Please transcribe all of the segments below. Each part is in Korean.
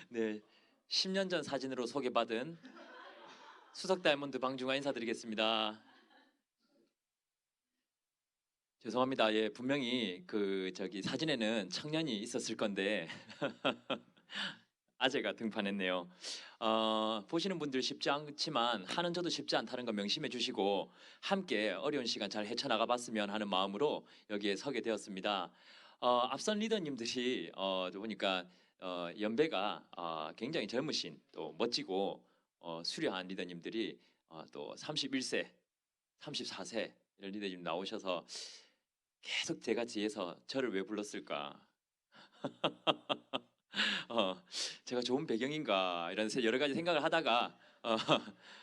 네, 10년 전 사진으로 소개받은 수석 다이아몬드 방중환 인사드리겠습니다. 죄송합니다. 예, 분명히 사진에는 청년이 있었을 건데 아재가 등판했네요. 보시는 분들 쉽지 않지만 하는 저도 쉽지 않다는 거 명심해 주시고 함께 어려운 시간 잘 헤쳐나가 봤으면 하는 마음으로 여기에 서게 되었습니다. 앞선 리더님들이 보니까 연배가 굉장히 젊으신 또 멋지고 수려한 리더님들이 또 31세, 34세 이런 리더님 나오셔서 계속 제가 뒤에서 저를 왜 불렀을까? 어, 제가 좋은 배경인가 이런 여러 가지 생각을 하다가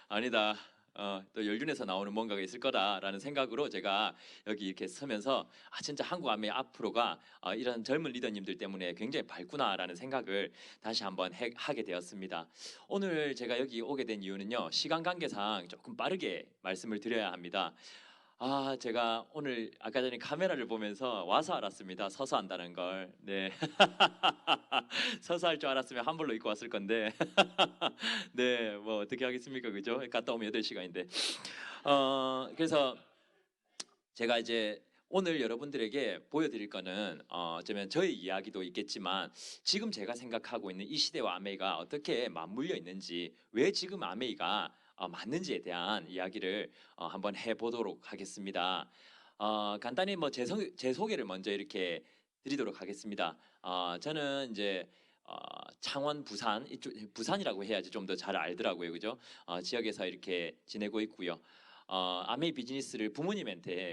아니다. 또 연륜에서 나오는 뭔가가 있을 거다라는 생각으로 제가 여기 이렇게 서면서 진짜 한국 아메 앞으로가 이런 젊은 리더님들 때문에 굉장히 밝구나라는 생각을 다시 한번 하게 되었습니다. 오늘 제가 여기 오게 된 이유는요. 시간 관계상 조금 빠르게 말씀을 드려야 합니다. 제가 오늘 아까 전에 카메라를 보면서 와서 알았습니다. 서서 한다는 걸. 네. 서서 할 줄 알았으면 한벌로 입고 왔을 건데. 네, 뭐 어떻게 하겠습니까? 그죠? 갔다 오면 8시간인데. 그래서 제가 이제 오늘 여러분들에게 보여드릴 거는 어쩌면 저의 이야기도 있겠지만 지금 제가 생각하고 있는 이 시대와 아메이가 어떻게 맞물려 있는지 왜 지금 아메이가 맞는지에 대한 이야기를 한번 해보도록 하겠습니다. 간단히 뭐 제 소개를 먼저 이렇게 드리도록 하겠습니다. 저는 이제 창원, 부산 이쪽 부산이라고 해야지 좀 더 잘 알더라고요, 그죠? 지역에서 이렇게 지내고 있고요. 아메이 비즈니스를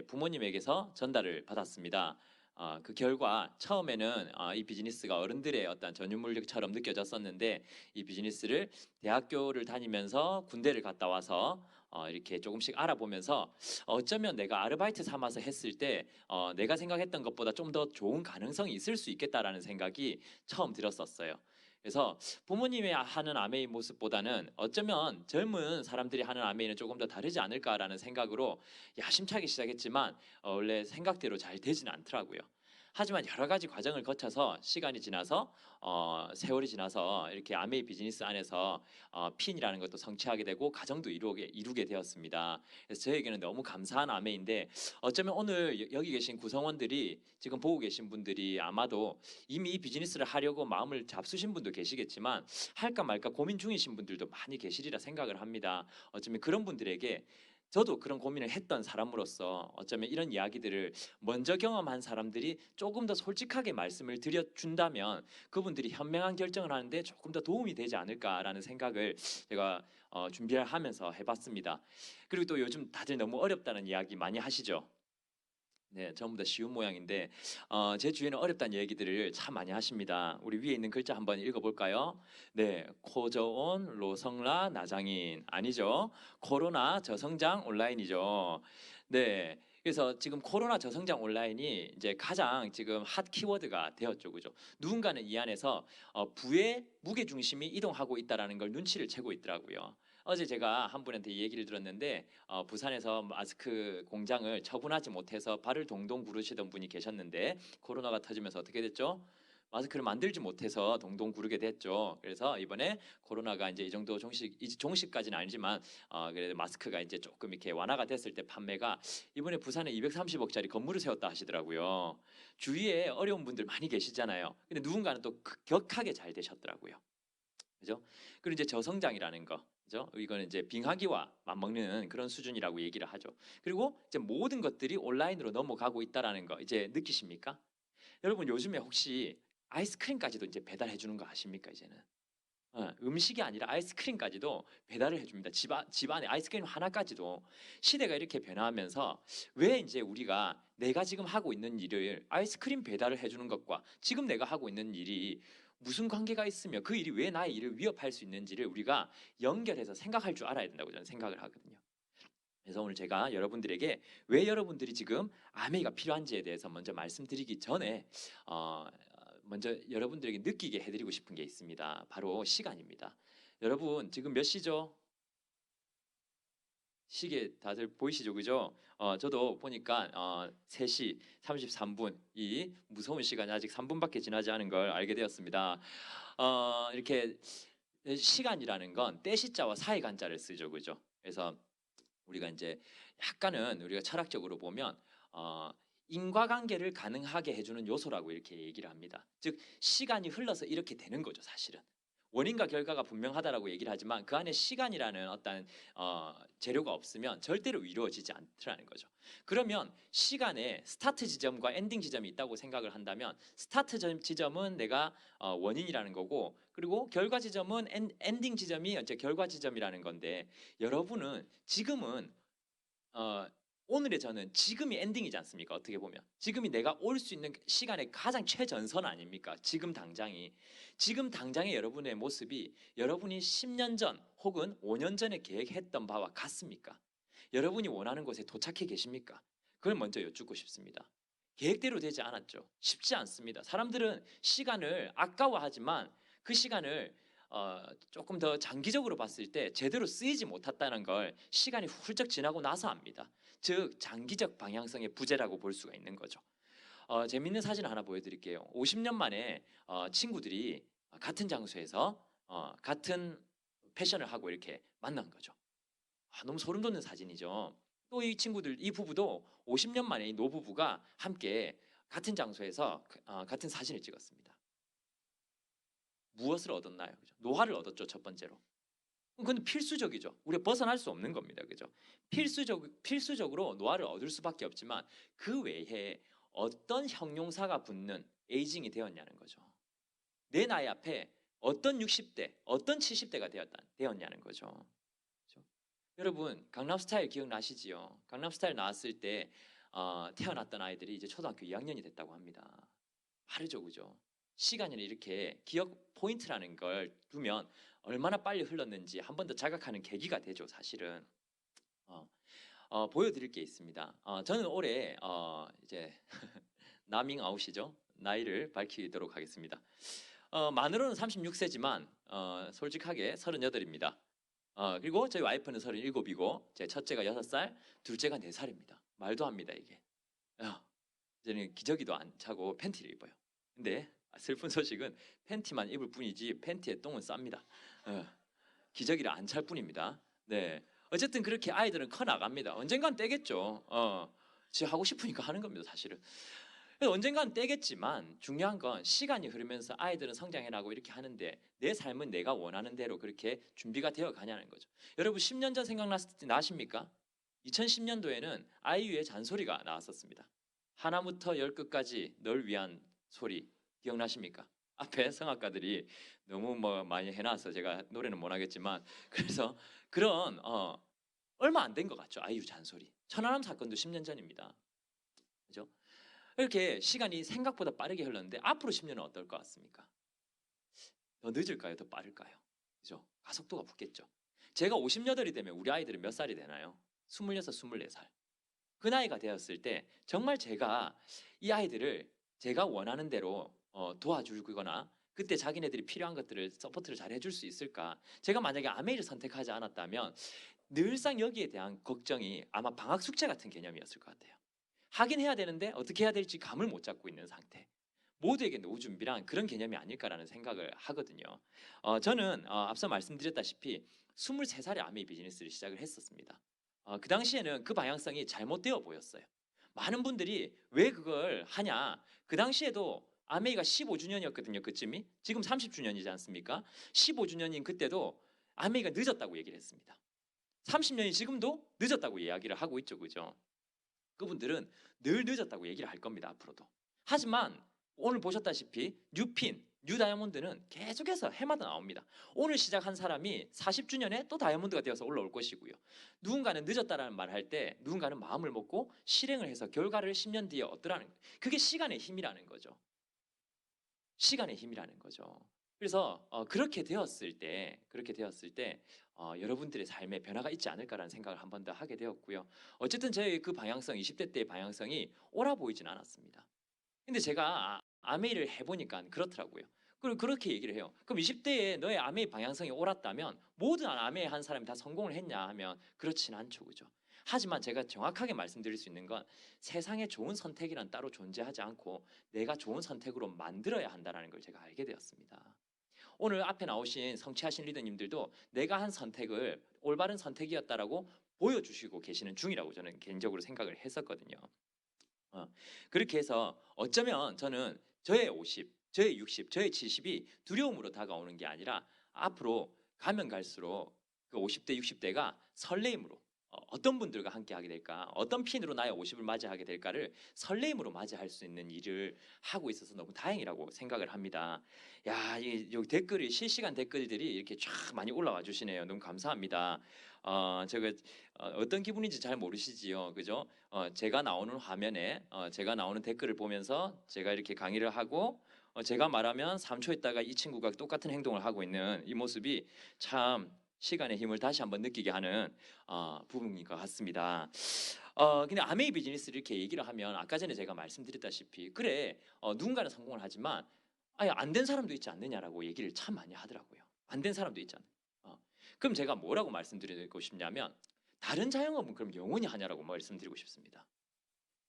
부모님에게서 전달을 받았습니다. 그 결과 처음에는 이 비즈니스가 어른들의 어떤 전유물처럼 느껴졌었는데 이 비즈니스를 대학교를 다니면서 군대를 갔다 와서 이렇게 조금씩 알아보면서 어쩌면 내가 아르바이트 삼아서 했을 때 내가 생각했던 것보다 좀 더 좋은 가능성이 있을 수 있겠다라는 생각이 처음 들었었어요. 그래서 부모님이 하는 아메이 모습보다는 어쩌면 젊은 사람들이 하는 아메이는 조금 더 다르지 않을까라는 생각으로 야심차게 시작했지만 원래 생각대로 잘 되지는 않더라고요. 하지만 여러 가지 과정을 거쳐서 시간이 지나서 세월이 지나서 이렇게 아메이 비즈니스 안에서 핀이라는 것도 성취하게 되고 가정도 이루게 되었습니다. 그래서 저에게는 너무 감사한 아메인데 어쩌면 오늘 여기 계신 구성원들이 지금 보고 계신 분들이 아마도 이미 이 비즈니스를 하려고 마음을 잡수신 분도 계시겠지만 할까 말까 고민 중이신 분들도 많이 계시리라 생각을 합니다. 어쩌면 그런 분들에게 저도 그런 고민을 했던 사람으로서 어쩌면 이런 이야기들을 먼저 경험한 사람들이 조금 더 솔직하게 말씀을 드려준다면 그분들이 현명한 결정을 하는데 조금 더 도움이 되지 않을까라는 생각을 제가 준비를 하면서 해봤습니다. 그리고 또 요즘 다들 너무 어렵다는 이야기 많이 하시죠? 네, 전부 다 쉬운 모양인데 제 주위에는 어렵다는 얘기들을 참 많이 하십니다. 우리 위에 있는 글자 한번 읽어볼까요? 네, 코저온 로성라 나장인 아니죠? 코로나 저성장 온라인이죠. 네, 그래서 지금 코로나 저성장 온라인이 이제 가장 지금 핫 키워드가 되었죠, 그죠? 누군가는 이 안에서 부의 무게 중심이 이동하고 있다라는 걸 눈치를 채고 있더라고요. 어제 제가 한 분한테 이 얘기를 들었는데 부산에서 마스크 공장을 처분하지 못해서 발을 동동 구르시던 분이 계셨는데 코로나가 터지면서 어떻게 됐죠? 마스크를 만들지 못해서 동동 구르게 됐죠. 그래서 이번에 코로나가 이제 이 정도 종식까지는 아니지만 그래도 마스크가 이제 조금 이렇게 완화가 됐을 때 판매가 이번에 부산에 230억짜리 건물을 세웠다 하시더라고요. 주위에 어려운 분들 많이 계시잖아요. 근데 누군가는 또 격하게 잘 되셨더라고요. 그죠? 그리고 이제 저성장이라는 거, 그죠? 이거는 이제 빙하기와 맞먹는 그런 수준이라고 얘기를 하죠. 그리고 이제 모든 것들이 온라인으로 넘어가고 있다라는 거 이제 느끼십니까? 여러분 요즘에 혹시 아이스크림까지도 이제 배달해 주는 거 아십니까 이제는? 음식이 아니라 아이스크림까지도 배달을 해줍니다. 집 안에 아이스크림 하나까지도 시대가 이렇게 변화하면서 왜 이제 우리가 내가 지금 하고 있는 일을 아이스크림 배달을 해주는 것과 지금 내가 하고 있는 일이 무슨 관계가 있으며 그 일이 왜 나의 일을 위협할 수 있는지를 우리가 연결해서 생각할 줄 알아야 된다고 저는 생각을 하거든요. 그래서 오늘 제가 여러분들에게 왜 여러분들이 지금 아메이가 필요한지에 대해서 먼저 말씀드리기 전에 먼저 여러분들에게 느끼게 해드리고 싶은 게 있습니다. 바로 시간입니다. 여러분 지금 몇 시죠? 시계 다들 보이시죠, 그죠? 저도 보니까 3시 33분 이 무서운 시간이 아직 3분밖에 지나지 않은 걸 알게 되었습니다. 이렇게 시간이라는 건 떼시자와 사이간자를 쓰죠, 그죠? 그래서 우리가 이제 약간은 우리가 철학적으로 보면 인과관계를 가능하게 해주는 요소라고 이렇게 얘기를 합니다. 즉 시간이 흘러서 이렇게 되는 거죠, 사실은. 원인과 결과가 분명하다라고 얘기를 하지만 그 안에 시간이라는 어떤 재료가 없으면 절대로 이루어지지 않더라는 거죠. 그러면 시간에 스타트 지점과 엔딩 지점이 있다고 생각을 한다면 스타트 지점은 내가 원인이라는 거고, 그리고 결과 지점은 엔딩 지점이 이제 결과 지점이라는 건데, 여러분은 지금은 오늘의 저는 지금이 엔딩이지 않습니까? 어떻게 보면 지금이 내가 올 수 있는 시간의 가장 최전선 아닙니까? 지금 당장의 여러분의 모습이 여러분이 10년 전 혹은 5년 전에 계획했던 바와 같습니까? 여러분이 원하는 곳에 도착해 계십니까? 그걸 먼저 여쭙고 싶습니다. 계획대로 되지 않았죠. 쉽지 않습니다. 사람들은 시간을 아까워하지만 그 시간을 조금 더 장기적으로 봤을 때 제대로 쓰이지 못했다는 걸 시간이 훌쩍 지나고 나서 압니다. 즉 장기적 방향성의 부재라고 볼 수가 있는 거죠. 재밌는 사진 하나 보여드릴게요. 50년 만에 친구들이 같은 장소에서 같은 패션을 하고 이렇게 만난 거죠. 너무 소름 돋는 사진이죠. 또 이 친구들, 이 부부도 50년 만에 이 노부부가 함께 같은 장소에서 같은 사진을 찍었습니다. 무엇을 얻었나요? 그죠? 노화를 얻었죠, 첫 번째로. 그건 필수적이죠. 우리가 벗어날 수 없는 겁니다. 그죠? 필수적으로 노화를 얻을 수밖에 없지만 그 외에 어떤 형용사가 붙는 에이징이 되었냐는 거죠. 내 나이 앞에 어떤 60대, 어떤 70대가 되었냐는 거죠. 그렇죠? 여러분, 강남스타일 기억나시지요? 강남스타일 나왔을 때 태어났던 아이들이 이제 초등학교 2학년이 됐다고 합니다. 빠르죠, 그죠? 시간이 이렇게 기억 포인트라는 걸 두면 얼마나 빨리 흘렀는지 한 번 더 자각하는 계기가 되죠, 사실은. 보여드릴 게 있습니다. 저는 올해 이제 나밍 아웃이죠. 나이를 밝히도록 하겠습니다. 만으로는 36세지만 솔직하게 38입니다. 그리고 저희 와이프는 37이고 제 첫째가 6살, 둘째가 4살입니다. 말도 합니다, 이게. 저는 기저귀도 안 차고 팬티를 입어요. 근데 슬픈 소식은 팬티만 입을 뿐이지 팬티에 똥은 쌉니다. 기저귀를 안 찰 뿐입니다. 네, 어쨌든 그렇게 아이들은 커 나갑니다. 언젠간 떼겠죠. 지 하고 싶으니까 하는 겁니다, 사실은. 언젠간 떼겠지만 중요한 건 시간이 흐르면서 아이들은 성장해나고 이렇게 하는데 내 삶은 내가 원하는 대로 그렇게 준비가 되어 가냐는 거죠. 여러분 10년 전 생각나십니까? 2010년도에는 아이유의 잔소리가 나왔었습니다. 하나부터 열 끝까지 널 위한 소리 기억나십니까? 앞에 성악가들이 너무 많이 해놔서 제가 노래는 못하겠지만, 그래서 그런 얼마 안 된 것 같죠. 아이유 잔소리. 천안함 사건도 10년 전입니다. 그죠? 이렇게 시간이 생각보다 빠르게 흘렀는데 앞으로 10년은 어떨 것 같습니까? 더 늦을까요? 더 빠를까요? 그죠? 가속도가 붙겠죠. 제가 58이 되면 우리 아이들은 몇 살이 되나요? 26, 24살. 그 나이가 되었을 때 정말 제가 이 아이들을 제가 원하는 대로 도와주거나 그때 자기네들이 필요한 것들을 서포트를 잘 해줄 수 있을까? 제가 만약에 아메이를 선택하지 않았다면 늘상 여기에 대한 걱정이 아마 방학 숙제 같은 개념이었을 것 같아요. 하긴 해야 되는데 어떻게 해야 될지 감을 못 잡고 있는 상태. 모두에게 노후 준비란 그런 개념이 아닐까라는 생각을 하거든요. 저는 앞서 말씀드렸다시피 23살에 아메이 비즈니스를 시작을 했었습니다. 그 당시에는 그 방향성이 잘못되어 보였어요. 많은 분들이 왜 그걸 하냐. 그 당시에도 아메이가 15주년이었거든요. 그쯤이. 지금 30주년이지 않습니까? 15주년인 그때도 아메이가 늦었다고 얘기를 했습니다. 30년이 지금도 늦었다고 이야기를 하고 있죠. 그죠? 그분들은 늘 늦었다고 얘기를 할 겁니다. 앞으로도. 하지만 오늘 보셨다시피 뉴핀, 뉴 다이아몬드는 계속해서 해마다 나옵니다. 오늘 시작한 사람이 40주년에 또 다이아몬드가 되어서 올라올 것이고요. 누군가는 늦었다라는 말을 할 때 누군가는 마음을 먹고 실행을 해서 결과를 10년 뒤에 얻더라는 거예요. 그게 시간의 힘이라는 거죠. 시간의 힘이라는 거죠. 그래서 그렇게 되었을 때 여러분들의 삶에 변화가 있지 않을까라는 생각을 한 번 더 하게 되었고요. 어쨌든 저의 그 방향성, 20대 때의 방향성이 옳아 보이진 않았습니다. 근데 제가 아메이를 해보니까 그렇더라고요. 그리고 그렇게 얘기를 해요. 그럼 20대에 너의 아메이 방향성이 옳았다면 모든 아메이 한 사람이 다 성공을 했냐 하면 그렇진 않죠, 그죠? 하지만 제가 정확하게 말씀드릴 수 있는 건 세상에 좋은 선택이란 따로 존재하지 않고 내가 좋은 선택으로 만들어야 한다는 걸 제가 알게 되었습니다. 오늘 앞에 나오신 성취하신 리더님들도 내가 한 선택을 올바른 선택이었다라고 보여주시고 계시는 중이라고 저는 개인적으로 생각을 했었거든요. 그렇게 해서 어쩌면 저는 저의 50, 저의 60, 저의 70이 두려움으로 다가오는 게 아니라 앞으로 가면 갈수록 그 50대, 60대가 설레임으로 어떤 분들과 함께 하게 될까, 어떤 핀으로 나의 50을 맞이하게 될까를 설레임으로 맞이할 수 있는 일을 하고 있어서 너무 다행이라고 생각을 합니다. 야, 여기 댓글이 실시간 댓글들이 이렇게 쫙 많이 올라와 주시네요. 너무 감사합니다. 제가 어떤 기분인지 잘 모르시지요, 그죠? 제가 나오는 화면에 제가 나오는 댓글을 보면서 제가 이렇게 강의를 하고 제가 말하면 3초 있다가 이 친구가 똑같은 행동을 하고 있는 이 모습이 참 시간의 힘을 다시 한번 느끼게 하는 부분인 것 같습니다. 근데 아메이 비즈니스를 이렇게 얘기를 하면 아까 전에 제가 말씀드렸다시피 그래 누군가는 성공을 하지만 아예 안 된 사람도 있지 않느냐라고 얘기를 참 많이 하더라고요. 안 된 사람도 있잖아요. 그럼 제가 뭐라고 말씀드리고 싶냐면 다른 자영업은 그럼 영원히 하냐라고 말씀드리고 싶습니다.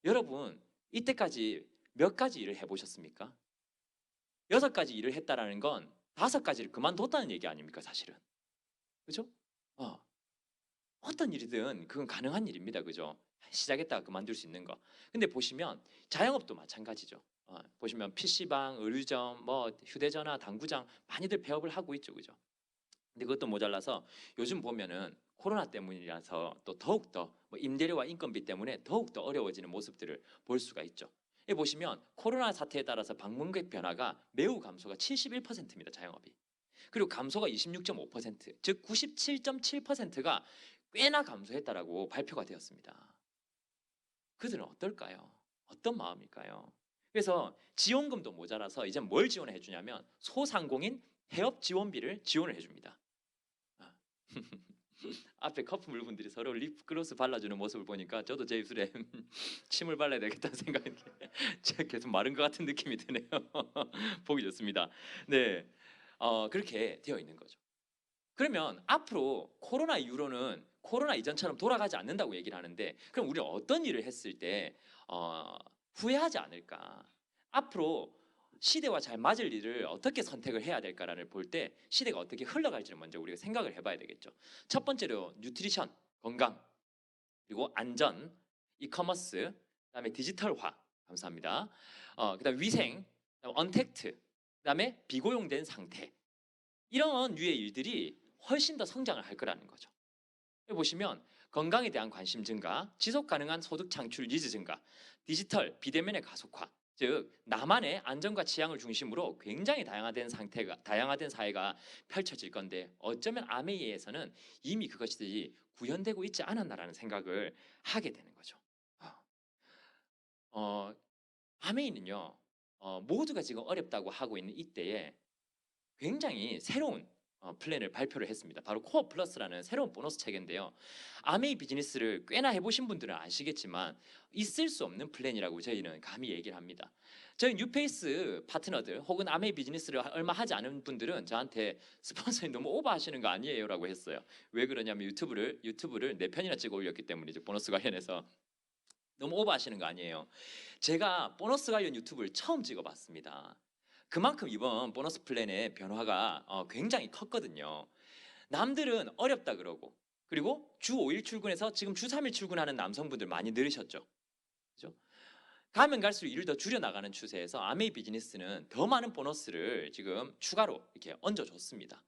여러분 이때까지 몇 가지 일을 해보셨습니까? 6가지 일을 했다라는 건 5가지를 그만뒀다는 얘기 아닙니까 사실은? 그죠? 어떤 일이든 그건 가능한 일입니다. 그죠? 시작했다가 그만둘 수 있는 거. 근데 보시면 자영업도 마찬가지죠. 보시면 PC방, 의류점, 뭐 휴대전화, 당구장 많이들 폐업을 하고 있죠. 그죠? 근데 그것도 모자라서 요즘 보면은 코로나 때문이라서 또 더욱더 뭐 임대료와 인건비 때문에 더욱더 어려워지는 모습들을 볼 수가 있죠. 여기 보시면 코로나 사태에 따라서 방문객 변화가 매우 감소가 71%입니다. 자영업이. 그리고 감소가 26.5%, 즉 97.7%가 꽤나 감소했다라고 발표가 되었습니다. 그들은 어떨까요? 어떤 마음일까요? 그래서 지원금도 모자라서 이제 뭘 지원해 주냐면 소상공인 해업 지원비를 지원을 해줍니다. 앞에 커플 분들이 서로 립글로스 발라주는 모습을 보니까 저도 제 입술에 침을 발라야 되겠다는 생각이 제가 계속 마른 것 같은 느낌이 드네요. 보기 좋습니다. 네, 그렇게 되어 있는 거죠. 그러면 앞으로 코로나 이후로는 코로나 이전처럼 돌아가지 않는다고 얘기를 하는데 그럼 우리는 어떤 일을 했을 때 후회하지 않을까? 앞으로 시대와 잘 맞을 일을 어떻게 선택을 해야 될까를 볼 때 시대가 어떻게 흘러갈지를 먼저 우리가 생각을 해봐야 되겠죠. 첫 번째로 뉴트리션, 건강, 그리고 안전, 이커머스, 그다음에 디지털화, 감사합니다. 그다음 위생, 그다음 언택트, 그다음에 비고용된 상태. 이런 류의 일들이 훨씬 더 성장을 할 거라는 거죠. 여기 보시면 건강에 대한 관심 증가, 지속 가능한 소득 창출 니즈 증가, 디지털 비대면의 가속화, 즉 나만의 안전과 취향을 중심으로 굉장히 다양화된 사회가 펼쳐질 건데 어쩌면 아메이에서는 이미 그것이 구현되고 있지 않았나라는 생각을 하게 되는 거죠. 어, 아메이는요 모두가 지금 어렵다고 하고 있는 이때에 굉장히 새로운 플랜을 발표를 했습니다. 바로 코어 플러스라는 새로운 보너스 체계인데요. 아메이 비즈니스를 꽤나 해보신 분들은 아시겠지만 있을 수 없는 플랜이라고 저희는 감히 얘기를 합니다. 저희 뉴페이스 파트너들 혹은 아메이 비즈니스를 얼마 하지 않은 분들은 저한테 스폰서님 너무 오버하시는 거 아니에요라고 했어요. 왜 그러냐면 유튜브를 4편이나 찍어 올렸기 때문이죠. 보너스 관련해서 너무 오버하시는 거 아니에요. 제가 보너스 관련 유튜브를 처음 찍어봤습니다. 그만큼 이번 보너스 플랜의 변화가 굉장히 컸거든요. 남들은 어렵다 그러고 그리고 주 5일 출근해서 지금 주 3일 출근하는 남성분들 많이 늘으셨죠. 그죠? 가면 갈수록 일을 더 줄여나가는 추세에서 아메이 비즈니스는 더 많은 보너스를 지금 추가로 이렇게 얹어줬습니다.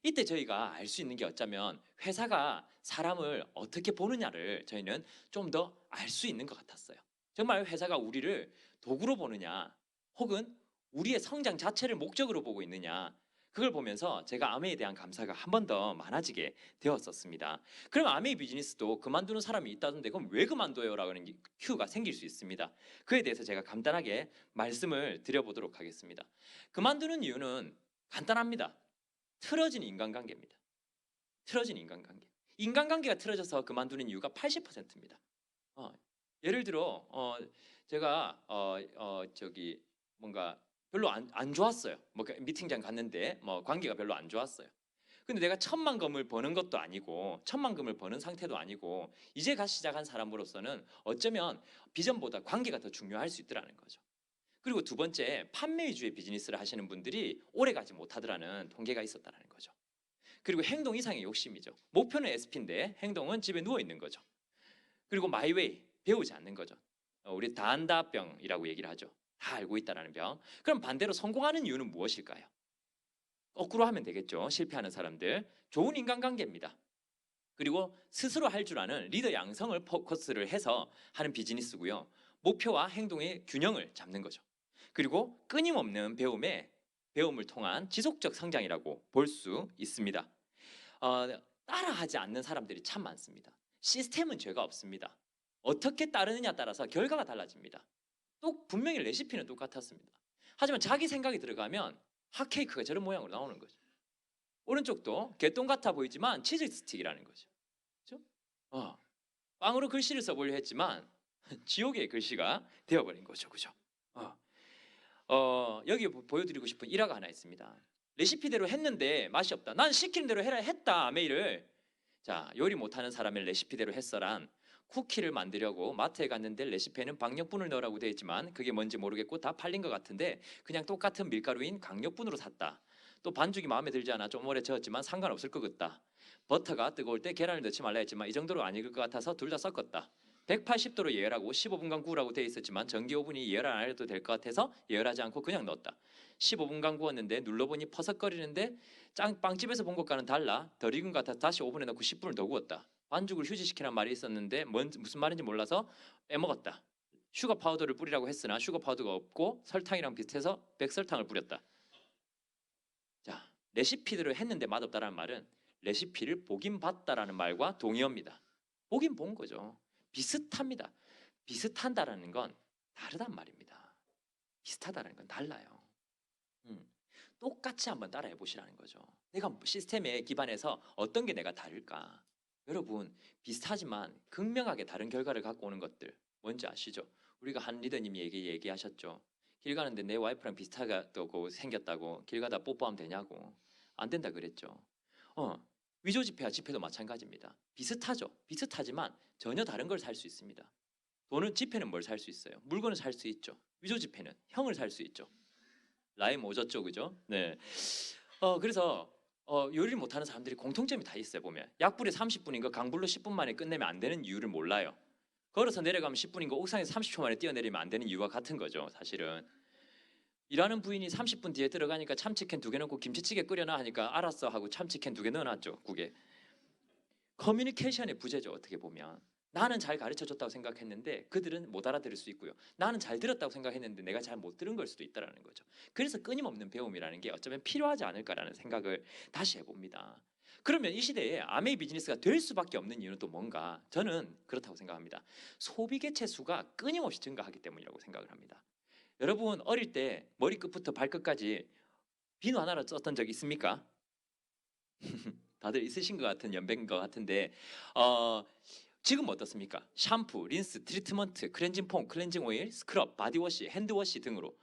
이때 저희가 알 수 있는 게 어쩌면 회사가 사람을 어떻게 보느냐를 저희는 좀 더 알 수 있는 것 같았어요. 정말 회사가 우리를 도구로 보느냐 혹은 우리의 성장 자체를 목적으로 보고 있느냐 그걸 보면서 제가 아메이에 대한 감사가 한 번 더 많아지게 되었었습니다. 그럼 아메이 비즈니스도 그만두는 사람이 있다던데 그럼 왜 그만둬요? 라는 큐가 생길 수 있습니다. 그에 대해서 제가 간단하게 말씀을 드려보도록 하겠습니다. 그만두는 이유는 간단합니다. 틀어진 인간관계입니다. 틀어진 인간관계. 인간관계가 틀어져서 그만두는 이유가 80%입니다. 예를 들어 제가 저기 뭔가 별로 안 좋았어요. 뭐 미팅장 갔는데 뭐 관계가 별로 안 좋았어요. 근데 내가 천만금을 버는 것도 아니고 천만금을 버는 상태도 아니고 이제 갓 시작한 사람으로서는 어쩌면 비전보다 관계가 더 중요할 수 있더라는 거죠. 그리고 두 번째, 판매 위주의 비즈니스를 하시는 분들이 오래 가지 못하더라는 통계가 있었다는 거죠. 그리고 행동 이상의 욕심이죠. 목표는 SP인데 행동은 집에 누워 있는 거죠. 그리고 마이웨이, 배우지 않는 거죠. 우리 다한다병이라고 얘기를 하죠. 다 알고 있다라는 병. 그럼 반대로 성공하는 이유는 무엇일까요? 거꾸로 하면 되겠죠. 실패하는 사람들. 좋은 인간관계입니다. 그리고 스스로 할 줄 아는 리더 양성을 포커스를 해서 하는 비즈니스고요. 목표와 행동의 균형을 잡는 거죠. 그리고 끊임없는 배움을 통한 지속적 성장이라고 볼 수 있습니다. 따라하지 않는 사람들이 참 많습니다. 시스템은 죄가 없습니다. 어떻게 따르느냐 따라서 결과가 달라집니다. 또 분명히 레시피는 똑같았습니다. 하지만 자기 생각이 들어가면 핫케이크가 저런 모양으로 나오는 거죠. 오른쪽도 개똥 같아 보이지만 치즈 스틱이라는 거죠. 그렇죠? 빵으로 글씨를 써보려 했지만 지옥의 글씨가 되어버린 거죠. 그죠? 여기 보여드리고 싶은 일화가 하나 있습니다. 레시피대로 했는데 맛이 없다. 난 시키는 대로 해라 했다. 메일을. 자, 요리 못하는 사람의 레시피대로 했어란 쿠키를 만들려고 마트에 갔는데 레시피에는 박력분을 넣으라고 되어 있지만 그게 뭔지 모르겠고 다 팔린 것 같은데 그냥 똑같은 밀가루인 강력분으로 샀다. 또 반죽이 마음에 들지 않아 좀 오래 저었지만 상관없을 것 같다. 버터가 뜨거울 때 계란을 넣지 말라 했지만 이 정도로 안 익을 것 같아서 둘 다 섞었다. 180도로 예열하고 15분간 구우라고 되어 있었지만 전기 오븐이 예열 안 해도 될 것 같아서 예열하지 않고 그냥 넣었다. 15분간 구웠는데 눌러보니 퍼석거리는데 빵집에서 본 것과는 달라. 덜 익은 것 같아서 다시 오븐에 넣고 10분을 더 구웠다. 반죽을 휴지시키란 말이 있었는데 무슨 말인지 몰라서 빼먹었다. 슈거 파우더를 뿌리라고 했으나 슈거 파우더가 없고 설탕이랑 비슷해서 백설탕을 뿌렸다. 자, 레시피대로 했는데 맛없다라는 말은 레시피를 보긴 봤다라는 말과 동의어입니다. 보긴 본 거죠. 비슷합니다. 비슷한다라는 건 다르단 말입니다. 비슷하다라는 건 달라요. 똑같이 한번 따라해 보시라는 거죠. 내가 시스템에 기반해서 어떤 게 내가 다를까? 여러분, 비슷하지만 극명하게 다른 결과를 갖고 오는 것들 뭔지 아시죠? 우리가 한 리더님이 얘기하셨죠. 길 가는데 내 와이프랑 비슷하다고 생겼다고 길 가다 뽀뽀하면 되냐고. 안 된다 그랬죠. 위조 지폐와 지폐도 마찬가지입니다. 비슷하죠. 비슷하지만 전혀 다른 걸 살 수 있습니다. 돈은 지폐는 뭘 살 수 있어요? 물건을 살 수 있죠. 위조 지폐는 형을 살 수 있죠. 라임 오졌죠, 그죠? 네. 그래서 요리를 못하는 사람들이 공통점이 다 있어요. 보면 약불에 30분인 거 강불로 10분 만에 끝내면 안 되는 이유를 몰라요. 걸어서 내려가면 10분인 거 옥상에서 30초 만에 뛰어내리면 안 되는 이유와 같은 거죠. 사실은 일하는 부인이 30분 뒤에 들어가니까 참치캔 2개 넣고 김치찌개 끓여놔 하니까 알았어 하고 참치캔 2개 넣어놨죠. 국에. 커뮤니케이션의 부재죠. 어떻게 보면 나는 잘 가르쳐줬다고 생각했는데 그들은 못 알아들을 수 있고요. 나는 잘 들었다고 생각했는데 내가 잘 못 들은 걸 수도 있다는 거죠. 그래서 끊임없는 배움이라는 게 어쩌면 필요하지 않을까라는 생각을 다시 해봅니다. 그러면 이 시대에 아메이 비즈니스가 될 수밖에 없는 이유는 또 뭔가? 저는 그렇다고 생각합니다. 소비 개체 수가 끊임없이 증가하기 때문이라고 생각을 합니다. 여러분 어릴 때 머리끝부터 발끝까지 비누 하나를 썼던 적 있습니까? 다들 있으신 것 같은 연배인 것 같은데 지금 어떻습니까? 샴푸, 린스, 트리트먼트, 클렌징 폼, 클렌징 오일, 스크럽, 바디워시, 핸드워시 등으로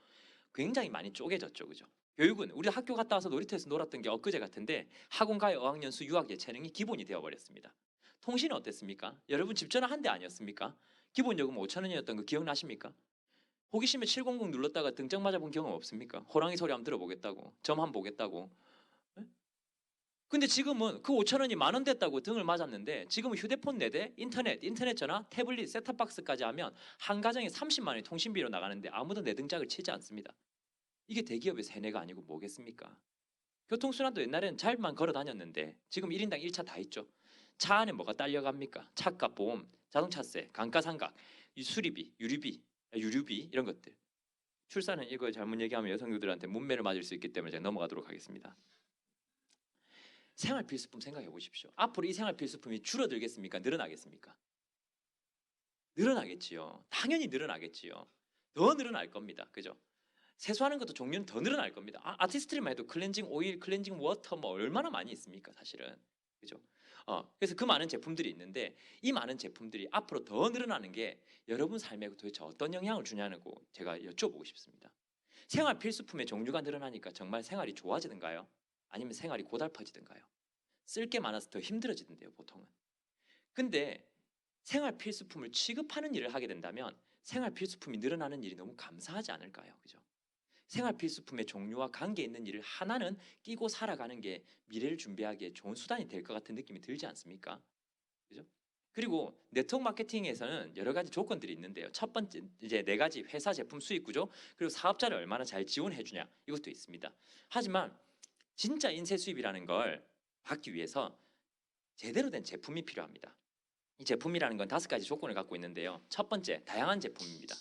굉장히 많이 쪼개졌죠, 그죠? 교육은 우리 학교 갔다 와서 놀이터에서 놀았던 게 엊그제 같은데 학원가의 어학연수, 유학 예체능이 기본이 되어버렸습니다. 통신은 어땠습니까? 여러분 집 전화 한 대 아니었습니까? 기본 요금 5,000원이었던 거 기억나십니까? 호기심에 700 눌렀다가 등짝 맞아본 경험 없습니까? 호랑이 소리 한번 들어보겠다고, 점 한번 보겠다고. 근데 지금은 그 5,000원이 10,000원 됐다고 등을 맞았는데 지금은 휴대폰 4대, 인터넷 전화, 태블릿, 셋탑박스까지 하면 한 가정에 30만 원이 통신비로 나가는데 아무도 내 등짝을 치지 않습니다. 이게 대기업의 세뇌가 아니고 뭐겠습니까? 교통수단도 옛날에는 잘만 걸어 다녔는데 지금 1인당 1차 다 있죠. 차 안에 뭐가 딸려갑니까? 차값, 보험, 자동차세, 감가상각, 수리비, 유류비 이런 것들. 출산은 이거 잘못 얘기하면 여성들한테 문매를 맞을 수 있기 때문에 제가 넘어가도록 하겠습니다. 생활 필수품 생각해 보십시오. 앞으로 이 생활 필수품이 줄어들겠습니까? 늘어나겠습니까? 늘어나겠지요. 당연히 늘어나겠지요. 더 늘어날 겁니다. 그죠? 세수하는 것도 종류는 더 늘어날 겁니다. 아티스트들만 해도 클렌징 오일, 클렌징 워터 뭐 얼마나 많이 있습니까? 사실은. 그죠? 그래서 그 많은 제품들이 있는데 이 많은 제품들이 앞으로 더 늘어나는 게 여러분 삶에 도대체 어떤 영향을 주냐는 거 제가 여쭤보고 싶습니다. 생활 필수품의 종류가 늘어나니까 정말 생활이 좋아지던가요? 아니면 생활이 고달퍼지던가요? 쓸 게 많아서 더 힘들어지던데요, 보통은. 근데 생활 필수품을 취급하는 일을 하게 된다면 생활 필수품이 늘어나는 일이 너무 감사하지 않을까요? 그죠? 생활 필수품의 종류와 관계 있는 일을 하나는 끼고 살아가는 게 미래를 준비하기에 좋은 수단이 될 것 같은 느낌이 들지 않습니까? 그죠? 그리고 네트워크 마케팅에서는 여러 가지 조건들이 있는데요. 첫 번째 이제 네 가지 회사 제품 수익 구조 그리고 사업자를 얼마나 잘 지원해 주냐 이것도 있습니다. 하지만 진짜 인쇄 수입이라는 걸 받기 위해서 제대로 된 제품이 필요합니다. 이 제품이라는 건 5가지 조건을 갖고 있는데요. 첫 번째, 다양한 제품입니다.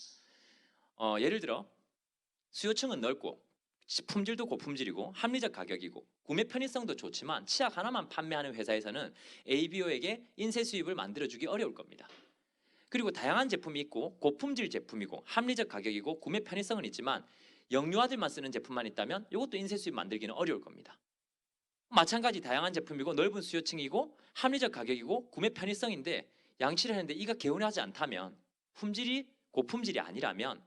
예를 들어 수요층은 넓고 품질도 고품질이고 합리적 가격이고 구매 편의성도 좋지만 치약 하나만 판매하는 회사에서는 ABO에게 인쇄 수입을 만들어주기 어려울 겁니다. 그리고 다양한 제품이 있고 고품질 제품이고 합리적 가격이고 구매 편의성은 있지만 영유아들만 쓰는 제품만 있다면 이것도 인쇄 수입 만들기는 어려울 겁니다. 마찬가지 다양한 제품이고 넓은 수요층이고 합리적 가격이고 구매 편의성인데 양치를 하는데 이가 개운하지 않다면 품질이 고품질이 아니라면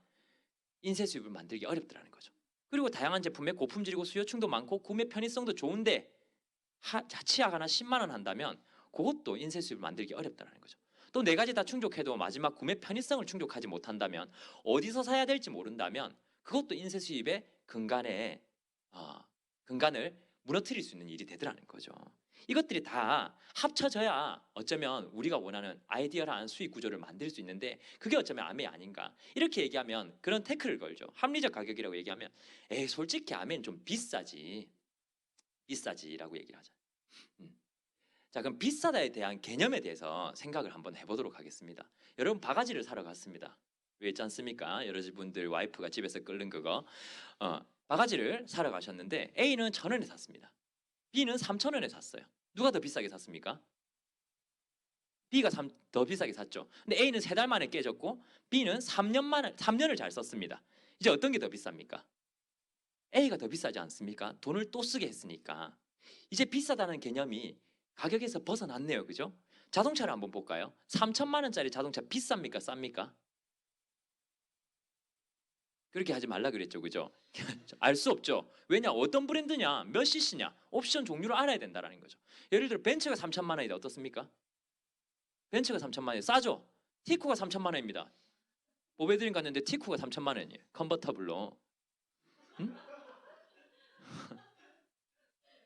인쇄 수입을 만들기 어렵더라는 거죠. 그리고 다양한 제품에 고품질이고 수요층도 많고 구매 편의성도 좋은데 치약 하나 10만 원 한다면 그것도 인쇄 수입을 만들기 어렵다는 거죠. 또 네 가지 다 충족해도 마지막 구매 편의성을 충족하지 못한다면 어디서 사야 될지 모른다면 그것도 인쇄 수입의 근간을 무너뜨릴 수 있는 일이 되더라는 거죠. 이것들이 다 합쳐져야 어쩌면 우리가 원하는 아이디어한 수익 구조를 만들 수 있는데 그게 어쩌면 아메이 아닌가 이렇게 얘기하면 그런 태클을 걸죠. 합리적 가격이라고 얘기하면 에이 솔직히 아메이는 좀 비싸지라고 얘기를 하죠. 자 그럼 비싸다에 대한 개념에 대해서 생각을 한번 해보도록 하겠습니다. 여러분 바가지를 사러 갔습니다. 왜 있지 않습니까? 여러 분들 와이프가 집에서 끓는 그거 바가지를 사러 가셨는데 A는 1,000원에 샀습니다. B는 3,000원에 샀어요. 누가 더 비싸게 샀습니까? B가 더 비싸게 샀죠. 근데 A는 3달 만에 깨졌고 B는 3년을 잘 썼습니다. 이제 어떤 게 더 비쌉니까? A가 더 비싸지 않습니까? 돈을 또 쓰게 했으니까. 이제 비싸다는 개념이 가격에서 벗어났네요. 그죠? 자동차를 한번 볼까요? 3천만 원짜리 자동차 비쌉니까? 쌉니까? 그렇게 하지 말라 그랬죠. 그죠? 알 수 없죠. 왜냐? 어떤 브랜드냐? 몇 cc냐? 옵션 종류를 알아야 된다는 거죠. 예를 들어 벤츠가 3천만 원이다. 어떻습니까? 벤츠가 3천만 원이 싸죠? 티쿠가 3천만 원입니다. 보배드림 갔는데 티쿠가 3천만 원이에요. 컨버터블로. 응?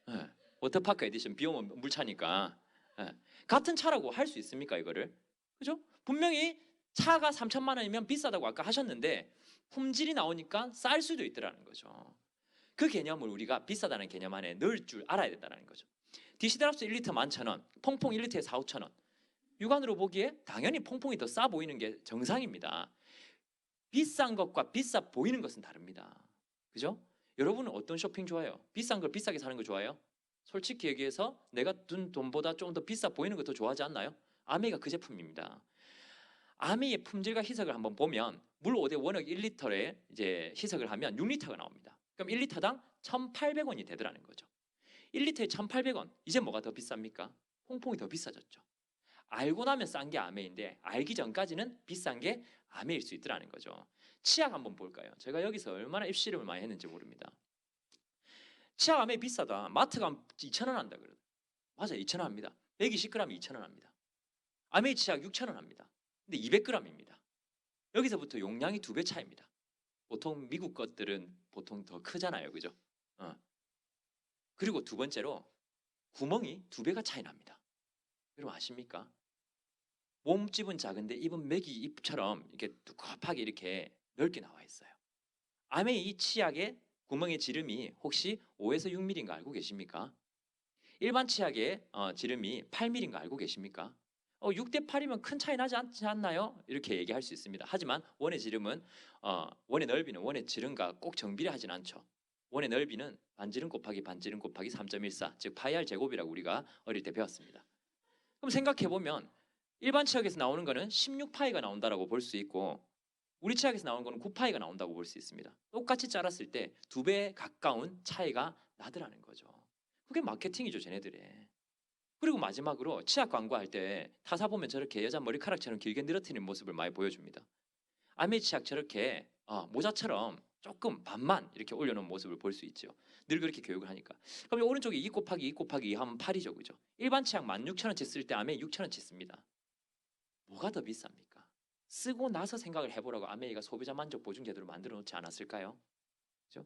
네. 워터파크 에디션 비 오면 물 차니까. 네. 같은 차라고 할 수 있습니까 이거를? 그죠? 분명히 차가 3천만 원이면 비싸다고 아까 하셨는데 품질이 나오니까 쌀 수도 있더라는 거죠. 그 개념을 우리가 비싸다는 개념 안에 넣을 줄 알아야 된다는 거죠. 디시드랍스 1리터 11,000원, 퐁퐁 1리터에 4,5,000원. 육안으로 보기에 당연히 퐁퐁이 더 싸 보이는 게 정상입니다. 비싼 것과 비싸 보이는 것은 다릅니다. 그죠? 여러분은 어떤 쇼핑 좋아해요? 비싼 걸 비싸게 사는 거 좋아해요? 솔직히 얘기해서 내가 든 돈보다 좀 더 비싸 보이는 것도 좋아하지 않나요? 아메이가 그 제품입니다. 아메이의 품질과 희석을 한번 보면 물 5대 원액 1리터에 이제 희석을 하면 6리터가 나옵니다. 그럼 1리터당 1,800원이 되더라는 거죠. 1리터에 1,800원. 이제 뭐가 더 비쌉니까? 퐁퐁이 더 비싸졌죠. 알고 나면 싼 게 아메인데 알기 전까지는 비싼 게 아메일 수 있더라는 거죠. 치약 한번 볼까요? 제가 여기서 얼마나 입씨름을 많이 했는지 모릅니다. 치약 아메 비싸다. 마트 가면 2,000원 한다 그래요. 맞아요. 2,000원 합니다. 120g 2,000원 합니다. 아메이 치약 6,000원 합니다. 근데 200g입니다. 여기서부터 용량이 2배 차이입니다. 보통 미국 것들은 보통 더 크잖아요. 그죠? 그리고 두 번째로 구멍이 2배가 차이 납니다. 여러분 아십니까? 몸집은 작은데 입은 메기 입처럼 이렇게 두껍하게 이렇게 넓게 나와 있어요. 아메이 이 치약의 구멍의 지름이 혹시 5에서 6mm인 거 알고 계십니까? 일반 치약의 지름이 8mm인 거 알고 계십니까? 6대 8이면 큰 차이 나지 않지 않나요? 이렇게 얘기할 수 있습니다. 하지만 원의 지름은 원의 넓이는 원의 지름과 꼭 정비례하진 않죠. 원의 넓이는 반지름 곱하기 반지름 곱하기 3.14, 즉 파이 r 제곱이라고 우리가 어릴 때 배웠습니다. 그럼 생각해 보면 일반 치약에서 나오는 거는 16파이가 나온다라고 볼 수 있고 우리 치약에서 나오는 거는 9파이가 나온다고 볼 수 있습니다. 똑같이 자랐을 때 2배 가까운 차이가 나더라는 거죠. 그게 마케팅이죠, 쟤네들의. 그리고 마지막으로 치약 광고할 때 타사 보면 저렇게 여자 머리카락처럼 길게 늘어뜨리는 모습을 많이 보여줍니다. 아메이 치약 저렇게 모자처럼 조금 반만 이렇게 올려놓은 모습을 볼 수 있죠. 늘 그렇게 교육을 하니까. 그럼 오른쪽에 2 곱하기 2 곱하기 2 하면 8이죠, 그죠? 일반 치약 16,000원치 쓸 때 아메이 6,000원치 씁니다. 뭐가 더 비쌉니까? 쓰고 나서 생각을 해보라고 아메이가 소비자 만족 보증 제도를 만들어 놓지 않았을까요? 그죠?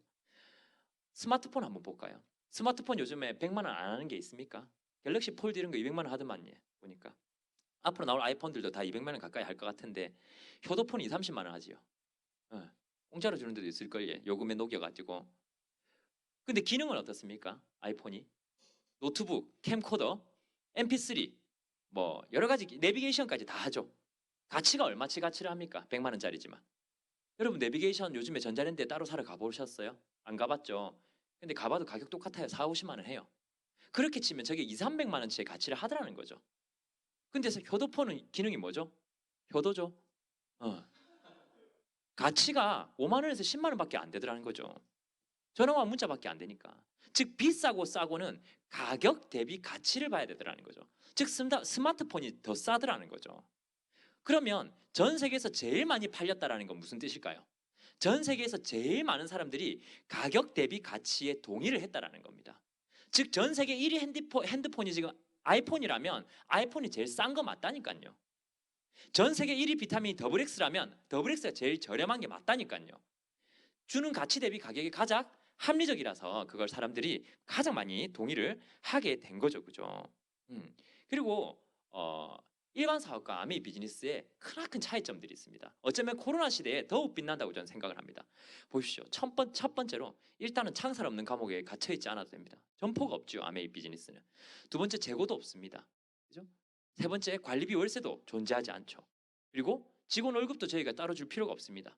스마트폰 한번 볼까요? 스마트폰 요즘에 100만 원 안 하는 게 있습니까? 갤럭시 폴드 이런 거 200만 원 하더만요. 보니까 앞으로 나올 아이폰들도 다 200만 원 가까이 할 것 같은데 효도폰 2, 30만 원 하지요. 어, 공짜로 주는 데도 있을걸요. 요금에 녹여가지고. 근데 기능은 어떻습니까? 아이폰이 노트북, 캠코더, MP3 뭐 여러 가지 내비게이션까지 다 하죠. 가치가 얼마치 가치를 합니까? 100만 원짜리지만. 여러분 내비게이션 요즘에 전자랜드에 따로 사러 가보셨어요? 안 가봤죠? 근데 가봐도 가격 똑같아요. 4, 50만 원 해요. 그렇게 치면 저게 2, 300만 원치의 가치를 하더라는 거죠. 근데 효도폰은 기능이 뭐죠? 효도죠. 어. 가치가 5만 원에서 10만 원밖에 안 되더라는 거죠. 전화와 문자밖에 안 되니까. 즉 비싸고 싸고는 가격 대비 가치를 봐야 되더라는 거죠. 즉 스마트폰이 더 싸더라는 거죠. 그러면 전 세계에서 제일 많이 팔렸다라는 건 무슨 뜻일까요? 전 세계에서 제일 많은 사람들이 가격 대비 가치에 동의를 했다라는 겁니다. 즉 전 세계 1위 핸드폰이 지금 아이폰이라면 아이폰이 제일 싼 거 맞다니까요. 전 세계 1위 비타민이 더블 X라면 더블 X가 제일 저렴한 게 맞다니까요. 주는 가치 대비 가격이 가장 합리적이라서 그걸 사람들이 가장 많이 동의를 하게 된 거죠, 그죠? 그리고 일반 사업과 아메이 비즈니스에 크나큰 차이점들이 있습니다. 어쩌면 코로나 시대에 더욱 빛난다고 저는 생각을 합니다. 보십시오. 첫 번째로 일단은 창살 없는 감옥에 갇혀 있지 않아도 됩니다. 점포가 없죠, 아메이 비즈니스는. 두 번째 재고도 없습니다. 그죠? 세 번째 관리비 월세도 존재하지 않죠. 그리고 직원 월급도 저희가 따로 줄 필요가 없습니다.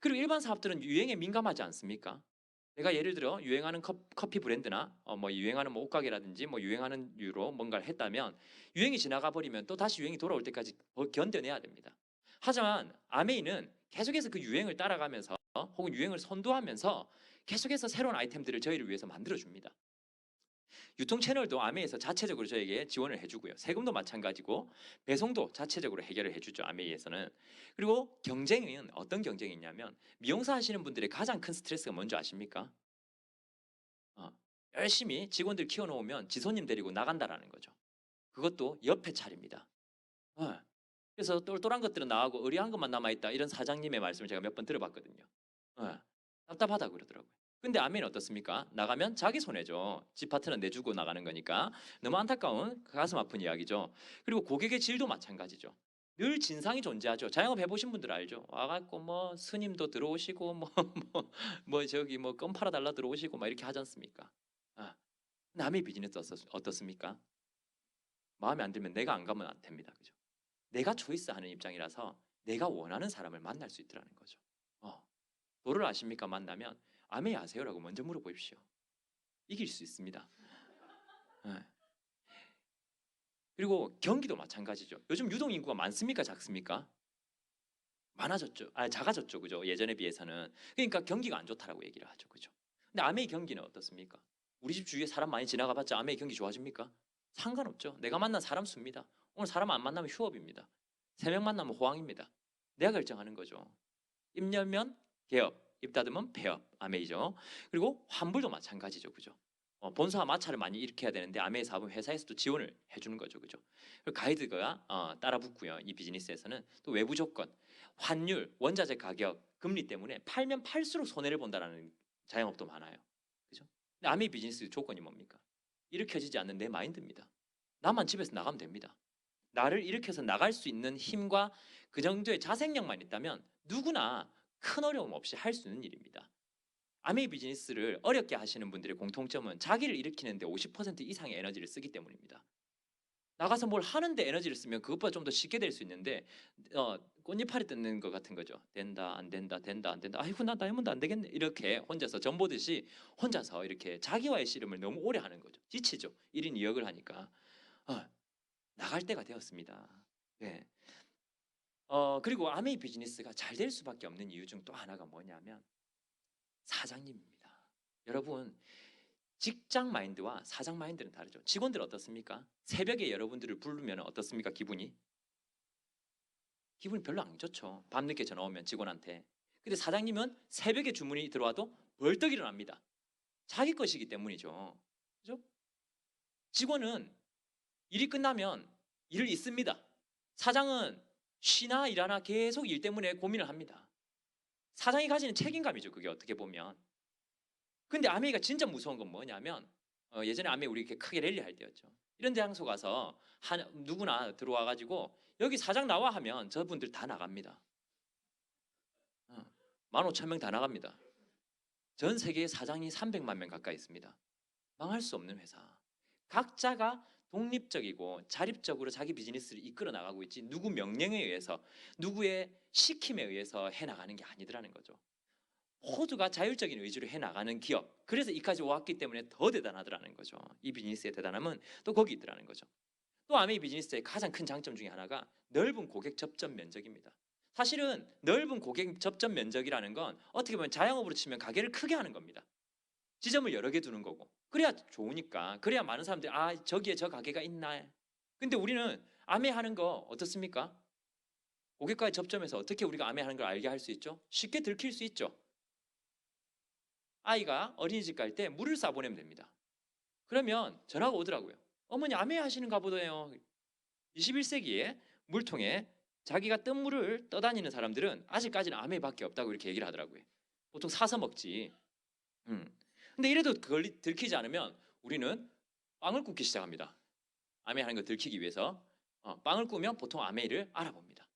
그리고 일반 사업들은 유행에 민감하지 않습니까? 내가 예를 들어 유행하는 커피 브랜드나 뭐 유행하는 뭐 옷가게라든지 뭐 유행하는 유로 뭔가를 했다면 유행이 지나가 버리면 또 다시 유행이 돌아올 때까지 견뎌내야 됩니다. 하지만 아메이는 계속해서 그 유행을 따라가면서 혹은 유행을 선도하면서 계속해서 새로운 아이템들을 저희를 위해서 만들어 줍니다. 유통 채널도 아메이에서 자체적으로 저에게 지원을 해주고요. 세금도 마찬가지고 배송도 자체적으로 해결을 해주죠. 아메이에서는. 그리고 경쟁은 어떤 경쟁이 있냐면 미용사 하시는 분들의 가장 큰 스트레스가 뭔지 아십니까? 열심히 직원들 키워놓으면 지손님 데리고 나간다라는 거죠. 그것도 옆에 차립니다. 그래서 똘똘한 것들은 나가고 의리한 것만 남아있다 이런 사장님의 말씀을 제가 몇 번 들어봤거든요. 답답하다고 그러더라고요. 근데 아멘이 어떻습니까? 나가면 자기 손해죠. 집 파트는 내주고 나가는 거니까 너무 안타까운 가슴 아픈 이야기죠. 그리고 고객의 질도 마찬가지죠. 늘 진상이 존재하죠. 자영업 해보신 분들 알죠. 와갖고 뭐 스님도 들어오시고 뭐 저기 뭐 껌 팔아달라 들어오시고 막 이렇게 하지 않습니까? 남의 비즈니스 어떻습니까? 마음에 안 들면 내가 안 가면 안 됩니다. 그죠? 내가 초이스하는 입장이라서 내가 원하는 사람을 만날 수 있더라는 거죠. 도를 아십니까? 만나면 아메이 아세요라고 먼저 물어보십시오. 이길 수 있습니다. 그리고 경기도 마찬가지죠. 요즘 유동 인구가 많습니까? 작습니까? 많아졌죠. 작아졌죠. 그죠? 예전에 비해서는. 그러니까 경기가 안 좋다라고 얘기를 하죠. 그죠? 근데 아메이 경기는 어떻습니까? 우리 집 주위에 사람 많이 지나가봤자 아메이 경기 좋아집니까? 상관없죠. 내가 만난 사람 수입니다. 오늘 사람 안 만나면 휴업입니다. 3명 만나면 호황입니다. 내가 결정하는 거죠. 입 열면 개업, 입 닫으면 폐업, 아메이죠. 그리고 환불도 마찬가지죠, 그죠? 본사와 마찰을 많이 일으켜야 되는데 아메이 사업은 회사에서도 지원을 해주는 거죠, 그죠? 그리고 가이드가 따라 붙고요. 이 비즈니스에서는 또 외부 조건, 환율, 원자재 가격, 금리 때문에 팔면 팔수록 손해를 본다라는 자영업도 많아요, 그죠? 근데 아메이 비즈니스 조건이 뭡니까? 일으켜지지 않는 내 마인드입니다. 나만 집에서 나가면 됩니다. 나를 일으켜서 나갈 수 있는 힘과 그 정도의 자생력만 있다면 누구나 큰 어려움 없이 할 수 있는 일입니다. 아메이 비즈니스를 어렵게 하시는 분들의 공통점은 자기를 일으키는데 50% 이상의 에너지를 쓰기 때문입니다. 나가서 뭘 하는데 에너지를 쓰면 그것보다 좀 더 쉽게 될 수 있는데 꽃잎파리 뜯는 것 같은 거죠. 된다 안 된다 된다 안 된다. 아이고 나 다이아몬드 안 되겠네. 이렇게 혼자서 전 보듯이 혼자서 이렇게 자기와의 씨름을 너무 오래 하는 거죠. 지치죠. 1인 2역을 하니까. 나갈 때가 되었습니다. 네. 그리고 아메이 비즈니스가 잘 될 수밖에 없는 이유 중 또 하나가 뭐냐면 사장님입니다. 여러분 직장 마인드와 사장 마인드는 다르죠. 직원들 어떻습니까? 새벽에 여러분들을 부르면 어떻습니까? 기분이 별로 안 좋죠. 밤늦게 전화 오면 직원한테. 근데 사장님은 새벽에 주문이 들어와도 벌떡 일어납니다. 자기 것이기 때문이죠. 그죠? 직원은 일이 끝나면 일을 있습니다. 사장은 쉬나 일하나 계속 일 때문에 고민을 합니다. 사장이 가지는 책임감이죠, 그게 어떻게 보면. 근데 아메이가 진짜 무서운 건 뭐냐면 예전에 아메이 우리 이렇게 크게 랠리 할 때였죠. 이런 장소 가서 누구나 들어와 가지고 여기 사장 나와 하면 저분들 다 나갑니다. 15,000명 다 나갑니다. 전 세계에 사장이 300만 명 가까이 있습니다. 망할 수 없는 회사. 각자가 독립적이고 자립적으로 자기 비즈니스를 이끌어 나가고 있지 누구 명령에 의해서 누구의 시킴에 의해서 해나가는 게 아니더라는 거죠. 모두가 자율적인 의지로 해나가는 기업. 그래서 이까지 왔기 때문에 더 대단하더라는 거죠. 이 비즈니스의 대단함은 또 거기 있더라는 거죠. 또 아메이 비즈니스의 가장 큰 장점 중에 하나가 넓은 고객 접점 면적입니다. 사실은 넓은 고객 접점 면적이라는 건 어떻게 보면 자영업으로 치면 가게를 크게 하는 겁니다. 지점을 여러 개 두는 거고. 그래야 좋으니까. 그래야 많은 사람들이 저기에 저 가게가 있나. 근데 우리는 아메 하는 거 어떻습니까? 고객과의 접점에서 어떻게 우리가 아메 하는 걸 알게 할 수 있죠? 쉽게 들킬 수 있죠. 아이가 어린이집 갈 때 물을 싸보내면 됩니다. 그러면 전화가 오더라고요. 어머니 아메 하시는가 보네요. 21세기에 물통에 자기가 뜬 물을 떠다니는 사람들은 아직까지는 아메밖에 없다고 이렇게 얘기를 하더라고요. 보통 사서 먹지. 근데 이래도 그걸 들키지 않으면 우리는 빵을 굽기 시작합니다. 아메 하는 거 들키기 위해서 빵을 꾸면 보통 아메이를 알아봅니다.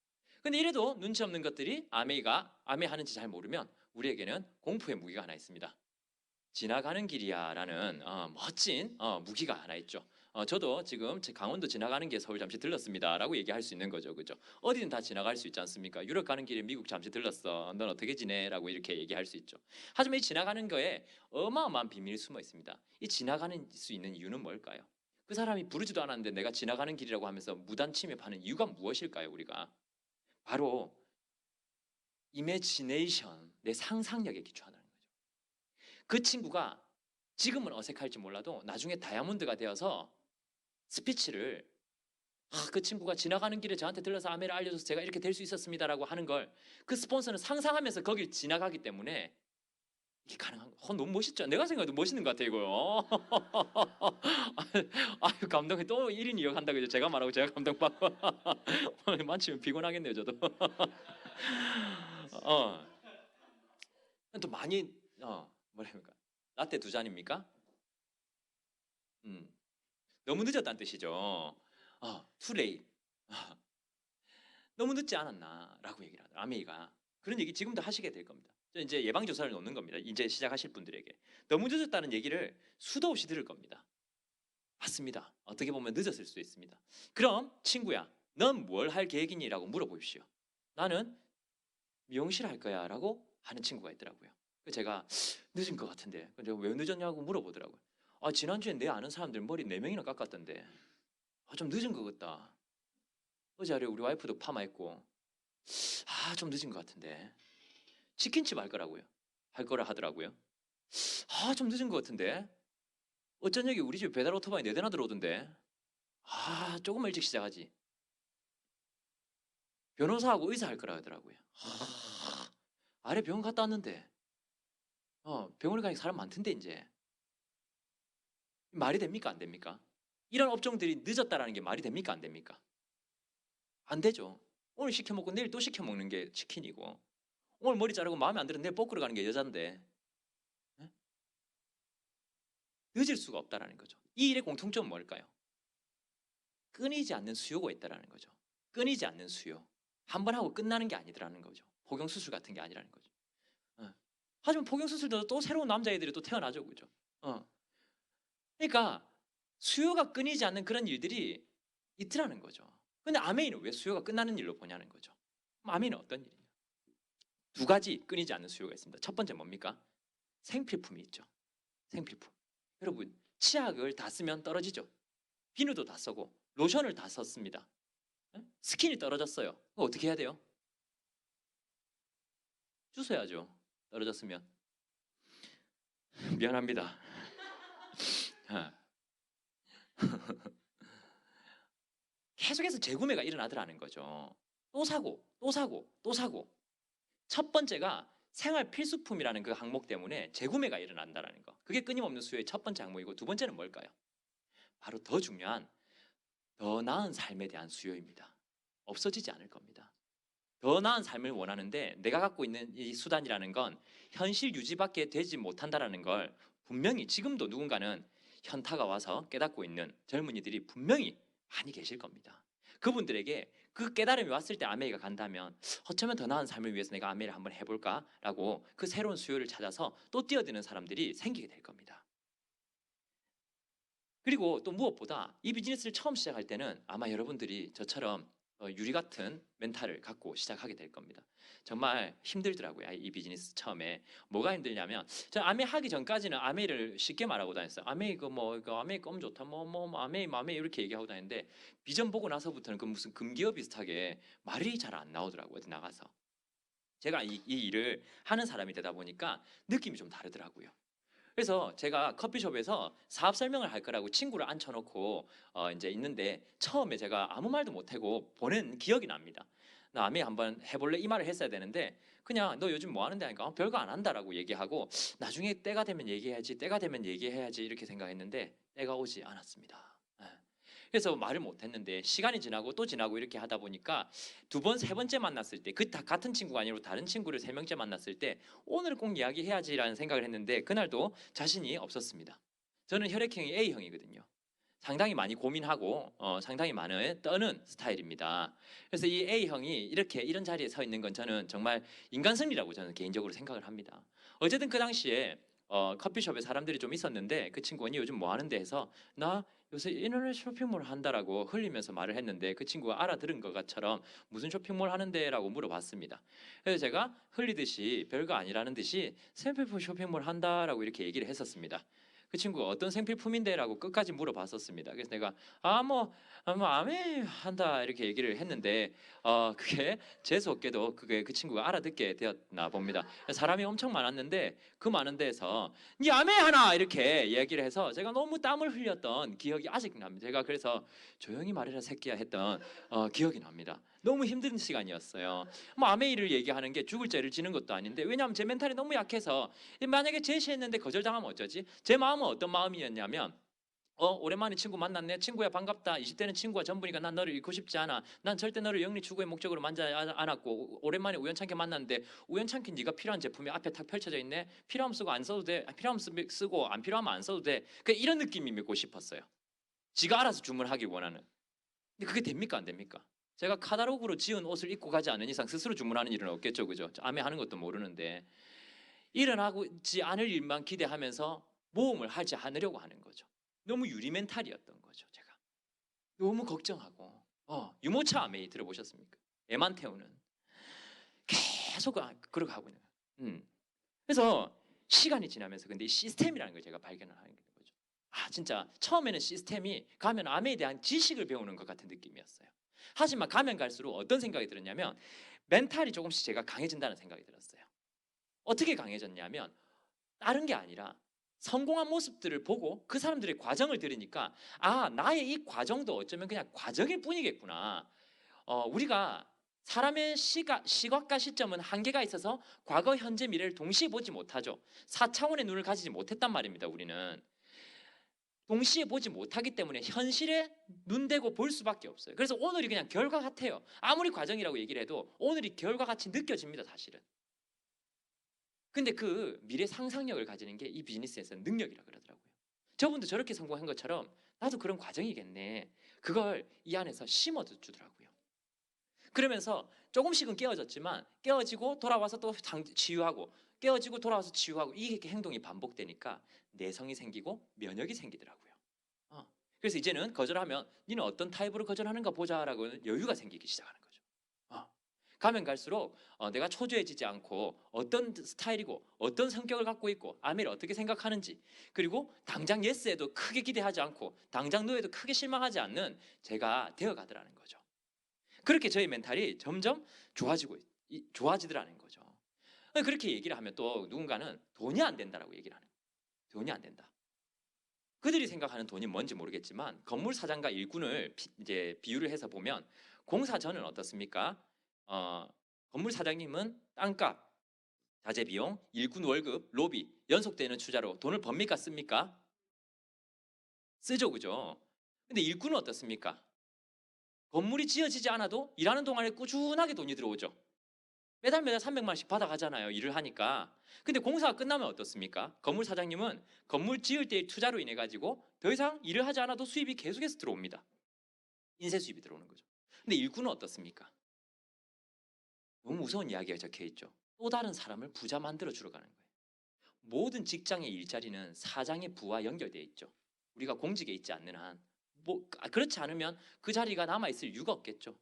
근데 이래도 눈치 없는 것들이 아메이가 아메 하는지 잘 모르면 우리에게는 공포의 무기가 하나 있습니다. 지나가는 길이야라는 멋진 무기가 하나 있죠. 저도 지금 강원도 지나가는 게 서울 잠시 들렀습니다라고 얘기할 수 있는 거죠, 그죠? 어디든 다 지나갈 수 있지 않습니까? 유럽 가는 길에 미국 잠시 들렀어. 넌 어떻게 지내?라고 이렇게 얘기할 수 있죠. 하지만 이 지나가는 거에 어마어마한 비밀이 숨어 있습니다. 이 지나가는 수 있는 이유는 뭘까요? 그 사람이 부르지도 않았는데 내가 지나가는 길이라고 하면서 무단 침입하는 이유가 무엇일까요, 우리가? 바로 이매지네이션, 내 상상력에 기초하는 거죠. 그 친구가 지금은 어색할지 몰라도 나중에 다이아몬드가 되어서 스피치를 그 친구가 지나가는 길에 저한테 들러서 아메를 알려줘서 제가 이렇게 될 수 있었습니다라고 하는 걸 그 스폰서는 상상하면서 거길 지나가기 때문에 이게 가능한 거. 너무 멋있죠? 내가 생각해도 멋있는 것 같아 이거요. 아유 감독이 또 1인 2역 한다고 이제 제가 말하고 제가 감동받고 만치면 피곤하겠네요 저도. 또 많이 뭐랍니까? 라떼 2잔입니까? 너무 늦었다는 뜻이죠. too late. 너무 늦지 않았나라고 얘기를 하더라고요. 아메이가 그런 얘기 지금도 하시게 될 겁니다. 이제 예방 조사를 놓는 겁니다. 이제 시작하실 분들에게 너무 늦었다는 얘기를 수도 없이 들을 겁니다. 맞습니다. 어떻게 보면 늦었을 수도 있습니다. 그럼 친구야, 넌 뭘 할 계획이니?라고 물어보십시오. 나는 미용실 할 거야라고 하는 친구가 있더라고요. 제가 늦은 것 같은데, 제가 왜 늦었냐고 물어보더라고요. 지난주에 내 아는 사람들 머리 4명이나 깎았던데, 좀 늦은 것 같다. 어제 하루에 우리 와이프도 파마했고, 좀 늦은 것 같은데. 치킨집 할 거라고요. 할 거라 하더라고요. 좀 늦은 것 같은데. 어쩐 여기 우리 집에 배달 오토바이 4대나 들어오던데. 조금 일찍 시작하지. 변호사하고 의사 할 거라 하더라고요. 아래 병원 갔다 왔는데. 병원에 가니까 사람 많던데 이제. 말이 됩니까 안 됩니까? 이런 업종들이 늦었다라는 게 말이 됩니까 안 됩니까? 안 되죠. 오늘 시켜 먹고 내일 또 시켜 먹는 게 치킨이고, 오늘 머리 자르고 마음에 안 들어 내일 볶으러 가는 게 여잔데, 네? 늦을 수가 없다라는 거죠. 이 일의 공통점은 뭘까요? 끊이지 않는 수요가 있다라는 거죠. 끊이지 않는 수요. 한 번 하고 끝나는 게 아니더라는 거죠. 포경 수술 같은 게 아니라는 거죠. 하지만 포경 수술도 또 새로운 남자애들이 또 태어나죠, 그죠? 그러니까 수요가 끊이지 않는 그런 일들이 있더라는 거죠. 근데 아메이는 왜 수요가 끝나는 일로 보냐는 거죠. 아메이는 어떤 일이냐? 2가지 끊이지 않는 수요가 있습니다. 첫 번째 뭡니까? 생필품이 있죠. 생필품. 여러분 치약을 다 쓰면 떨어지죠. 비누도 다 쓰고 로션을 다 썼습니다. 스킨이 떨어졌어요. 그거 어떻게 해야 돼요? 주워야죠. 떨어졌으면. 미안합니다. 계속해서 재구매가 일어나더라는 거죠. 또 사고 또 사고 또 사고. 첫 번째가 생활 필수품이라는 그 항목 때문에 재구매가 일어난다는 거. 그게 끊임없는 수요의 첫 번째 항목이고, 두 번째는 뭘까요? 바로 더 중요한 더 나은 삶에 대한 수요입니다. 없어지지 않을 겁니다. 더 나은 삶을 원하는데 내가 갖고 있는 이 수단이라는 건 현실 유지밖에 되지 못한다라는 걸 분명히 지금도 누군가는 현타가 와서 깨닫고 있는 젊은이들이 분명히 많이 계실 겁니다. 그분들에게 그 깨달음이 왔을 때 아메이가 간다면 어쩌면 더 나은 삶을 위해서 내가 아메이를 한번 해볼까라고 그 새로운 수요를 찾아서 또 뛰어드는 사람들이 생기게 될 겁니다. 그리고 또 무엇보다 이 비즈니스를 처음 시작할 때는 아마 여러분들이 저처럼 유리 같은 멘탈을 갖고 시작하게 될 겁니다. 정말 힘들더라고요. 이 비즈니스 처음에. 뭐가 힘들냐면, 저는 아메 하기 전까지는 아메를 쉽게 말하고 다녔어요. 아메 이거 뭐 이거 아메 껌 좋다 뭐 아메 이렇게 얘기하고 다녔는데, 비전 보고 나서부터는 그 무슨 금기어 비슷하게 말이 잘 안 나오더라고요. 어디 나가서. 제가 이 일을 하는 사람이 되다 보니까 느낌이 좀 다르더라고요. 그래서 제가 커피숍에서 사업 설명을 할 거라고 친구를 앉혀놓고 이제 있는데, 처음에 제가 아무 말도 못하고 보낸 기억이 납니다. 나 아미 한번 해볼래? 이 말을 했어야 되는데, 그냥 너 요즘 뭐 하는데 하니까 별거 안 한다라고 얘기하고, 나중에 때가 되면 얘기해야지, 때가 되면 얘기해야지 이렇게 생각했는데 때가 오지 않았습니다. 예. 그래서 말을 못했는데 시간이 지나고 또 지나고 이렇게 하다 보니까 두 번, 세 번째 만났을 때, 그 같은 친구가 아니고 다른 친구를 세 명째 만났을 때 오늘 꼭 이야기해야지라는 생각을 했는데, 그날도 자신이 없었습니다. 저는 혈액형이 A형이거든요. 상당히 많이 고민하고 상당히 많은 떠는 스타일입니다. 그래서 이 A형이 이렇게 이런 자리에 서 있는 건 저는 정말 인간 승리라고 저는 개인적으로 생각을 합니다. 어쨌든 그 당시에 커피숍에 사람들이 좀 있었는데, 그 친구가 요즘 뭐 하는데 해서 나 요새 인터넷 쇼핑몰 한다라고 흘리면서 말을 했는데, 그 친구가 알아들은 것처럼 무슨 쇼핑몰 하는데라고 물어봤습니다. 그래서 제가 흘리듯이 별거 아니라는 듯이 생필품 쇼핑몰 한다라고 이렇게 얘기를 했었습니다. 그 친구가 어떤 생필품인데라고 끝까지 물어봤었습니다. 그래서 내가 뭐 아메 한다 이렇게 얘기를 했는데, 그게 재수 없게도 그게 그 친구가 알아듣게 되었나 봅니다. 사람이 엄청 많았는데 그 많은 데서 니 아메 하나 이렇게 얘기를 해서 제가 너무 땀을 흘렸던 기억이 아직 납니다. 제가 그래서 조용히 말해라 새끼야 했던 기억이 납니다. 너무 힘든 시간이었어요. 뭐 아메이를 얘기하는 게 죽을 죄를 지는 것도 아닌데, 왜냐하면 제 멘탈이 너무 약해서 만약에 제시했는데 거절당하면 어쩌지? 제 마음은 어떤 마음이었냐면, 오랜만에 친구 만났네. 친구야 반갑다. 20대는 친구가 전부니까 난 너를 잃고 싶지 않아. 난 절대 너를 영리 추구의 목적으로 만지 않았고, 오랜만에 우연찮게 만났는데 우연찮게 네가 필요한 제품이 앞에 탁 펼쳐져 있네. 필요하면 쓰고 안 써도 돼. 필요하면 쓰고 안 필요하면 안 써도 돼. 이런 느낌이 맺고 싶었어요. 지가 알아서 주문하길 원하는. 근데 그게 됩니까 안 됩니까? 제가 카탈로그로 지은 옷을 입고 가지 않는 이상 스스로 주문하는 일은 없겠죠, 그죠? 아메 하는 것도 모르는데 일어나지 않을 일만 기대하면서 모험을 하지 않으려고 하는 거죠. 너무 유리 멘탈이었던 거죠, 제가. 너무 걱정하고. 유모차 아메이 들어보셨습니까? 애만 태우는. 계속 그러고 하고 있는 거예요. 그래서 시간이 지나면서 근데 이 시스템이라는 걸 제가 발견을 하는 거죠. 진짜 처음에는 시스템이 가면 아메에 대한 지식을 배우는 것 같은 느낌이었어요. 하지만 가면 갈수록 어떤 생각이 들었냐면, 멘탈이 조금씩 제가 강해진다는 생각이 들었어요. 어떻게 강해졌냐면, 다른 게 아니라 성공한 모습들을 보고 그 사람들의 과정을 들으니까, 나의 이 과정도 어쩌면 그냥 과정일 뿐이겠구나. 우리가 사람의 시각과 시점은 한계가 있어서 과거, 현재, 미래를 동시에 보지 못하죠. 4차원의 눈을 가지지 못했단 말입니다. 우리는 동시에 보지 못하기 때문에 현실에 눈 대고 볼 수밖에 없어요. 그래서 오늘이 그냥 결과 같아요. 아무리 과정이라고 얘기를 해도 오늘이 결과 같이 느껴집니다, 사실은. 근데 그 미래 상상력을 가지는 게 이 비즈니스에서는 능력이라 그러더라고요. 저분도 저렇게 성공한 것처럼 나도 그런 과정이겠네. 그걸 이 안에서 심어주더라고요. 그러면서 조금씩은 깨어졌지만, 깨어지고 돌아와서 또 치유하고, 깨어지고 돌아와서 치유하고, 이게 행동이 반복되니까 내성이 생기고 면역이 생기더라고요. 그래서 이제는 거절하면 니는 어떤 타입으로 거절하는가 보자라고 여유가 생기기 시작하는 거죠. 가면 갈수록 내가 초조해지지 않고 어떤 스타일이고 어떤 성격을 갖고 있고 아미를 어떻게 생각하는지, 그리고 당장 예스에도 크게 기대하지 않고 당장 노에도 크게 실망하지 않는 제가 되어가더라는 거죠. 그렇게 저희 멘탈이 점점 좋아지더라는 거죠. 그렇게 얘기를 하면 또 누군가는 돈이 안 된다라고 얘기를 하는 거예요. 돈이 안 된다. 그들이 생각하는 돈이 뭔지 모르겠지만, 건물 사장과 일꾼을 이제 비유를 해서 보면, 공사전은 어떻습니까? 건물 사장님은 땅값, 자재 비용, 일꾼 월급, 로비, 연속되는 투자로 돈을 법니까 씁니까? 쓰죠, 그죠? 근데 일꾼은 어떻습니까? 건물이 지어지지 않아도 일하는 동안에 꾸준하게 돈이 들어오죠. 매달 매달 300만 원씩 받아가잖아요. 일을 하니까. 근데 공사가 끝나면 어떻습니까? 건물 사장님은 건물 지을 때의 투자로 인해 가지고 더 이상 일을 하지 않아도 수입이 계속해서 들어옵니다. 인쇄 수입이 들어오는 거죠. 근데 일꾼은 어떻습니까? 너무 무서운 이야기가 적혀 있죠. 또 다른 사람을 부자 만들어 주러 가는 거예요. 모든 직장의 일자리는 사장의 부와 연결되어 있죠. 우리가 공직에 있지 않는 한. 그렇지 않으면 그 자리가 남아있을 이유가 없겠죠.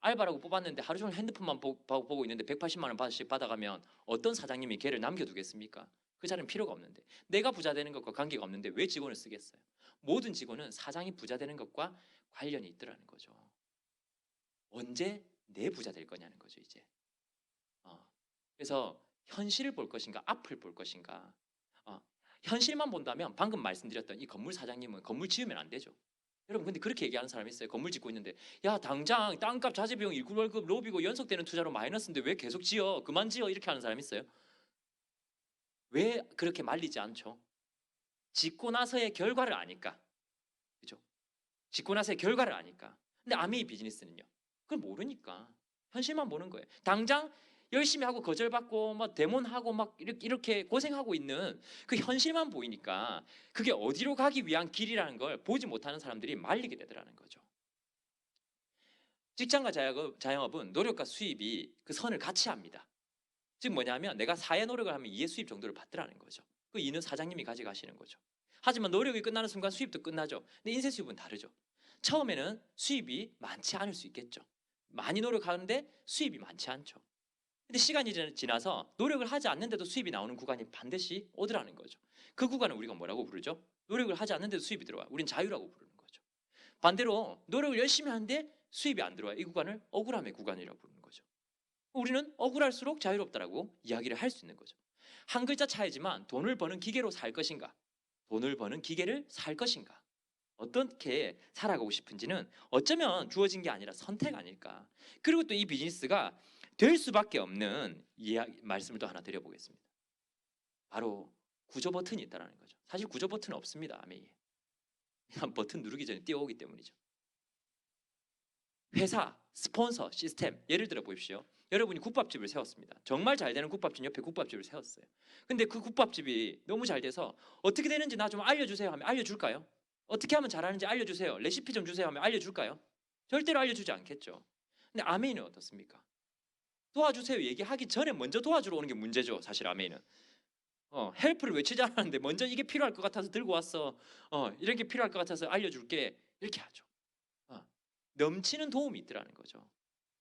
알바라고 뽑았는데 하루 종일 핸드폰만 보고 있는데 180만 원 받씩 받아가면 어떤 사장님이 걔를 남겨두겠습니까? 그 자리는 필요가 없는데, 내가 부자 되는 것과 관계가 없는데 왜 직원을 쓰겠어요? 모든 직원은 사장이 부자 되는 것과 관련이 있더라는 거죠. 언제 내 부자 될 거냐는 거죠, 이제. 그래서 현실을 볼 것인가, 앞을 볼 것인가. 현실만 본다면 방금 말씀드렸던 이 건물 사장님은 건물 지으면 안 되죠. 여러분, 근데 그렇게 얘기하는 사람이 있어요. 건물 짓고 있는데, 야, 당장 땅값, 자재비용, 일꾼 월급, 로비고 연속되는 투자로 마이너스인데 왜 계속 지어? 그만 지어. 이렇게 하는 사람이 있어요. 왜 그렇게 말리지 않죠? 짓고 나서의 결과를 아니까. 그죠? 짓고 나서의 결과를 아니까. 근데 아메이 비즈니스는요, 그걸 모르니까 현실만 보는 거예요. 당장 열심히 하고 거절받고 막 데몬하고 막 이렇게 고생하고 있는 그 현실만 보이니까 그게 어디로 가기 위한 길이라는 걸 보지 못하는 사람들이 말리게 되더라는 거죠. 직장과 자영업은 노력과 수입이 그 선을 같이 합니다. 즉 뭐냐면 내가 사회 노력을 하면 이해 수입 정도를 받더라는 거죠. 그 이는 사장님이 가져가시는 거죠. 하지만 노력이 끝나는 순간 수입도 끝나죠. 근데 인쇄 수입은 다르죠. 처음에는 수입이 많지 않을 수 있겠죠. 많이 노력하는데 수입이 많지 않죠. 근데 시간이 지나서 노력을 하지 않는데도 수입이 나오는 구간이 반드시 오더라는 거죠. 그 구간을 우리가 뭐라고 부르죠? 노력을 하지 않는데도 수입이 들어와. 우린 자유라고 부르는 거죠. 반대로 노력을 열심히 하는데 수입이 안 들어와. 이 구간을 억울함의 구간이라고 부르는 거죠. 우리는 억울할수록 자유롭다라고 이야기를 할 수 있는 거죠. 한 글자 차이지만 돈을 버는 기계로 살 것인가, 돈을 버는 기계를 살 것인가, 어떻게 살아가고 싶은지는 어쩌면 주어진 게 아니라 선택 아닐까. 그리고 또 이 비즈니스가 될 수밖에 없는 말씀을 또 하나 드려보겠습니다. 바로 구조 버튼이 있다는 거죠. 사실 구조 버튼은 없습니다. 아메이에. 그냥 버튼 누르기 전에 뛰어오기 때문이죠. 회사, 스폰서, 시스템. 예를 들어 보십시오. 여러분이 국밥집을 세웠습니다. 정말 잘 되는 국밥집 옆에 국밥집을 세웠어요. 근데 그 국밥집이 너무 잘 돼서 어떻게 되는지 나 좀 알려주세요 하면 알려줄까요? 어떻게 하면 잘하는지 알려주세요. 레시피 좀 주세요 하면 알려줄까요? 절대로 알려주지 않겠죠. 근데 아메이는 어떻습니까? 도와주세요 얘기하기 전에 먼저 도와주러 오는 게 문제죠. 사실 아메이는. 헬프를 외치지 않았는데 먼저 이게 필요할 것 같아서 들고 왔어. 이렇게 필요할 것 같아서 알려줄게. 이렇게 하죠. 넘치는 도움이 있더라는 거죠.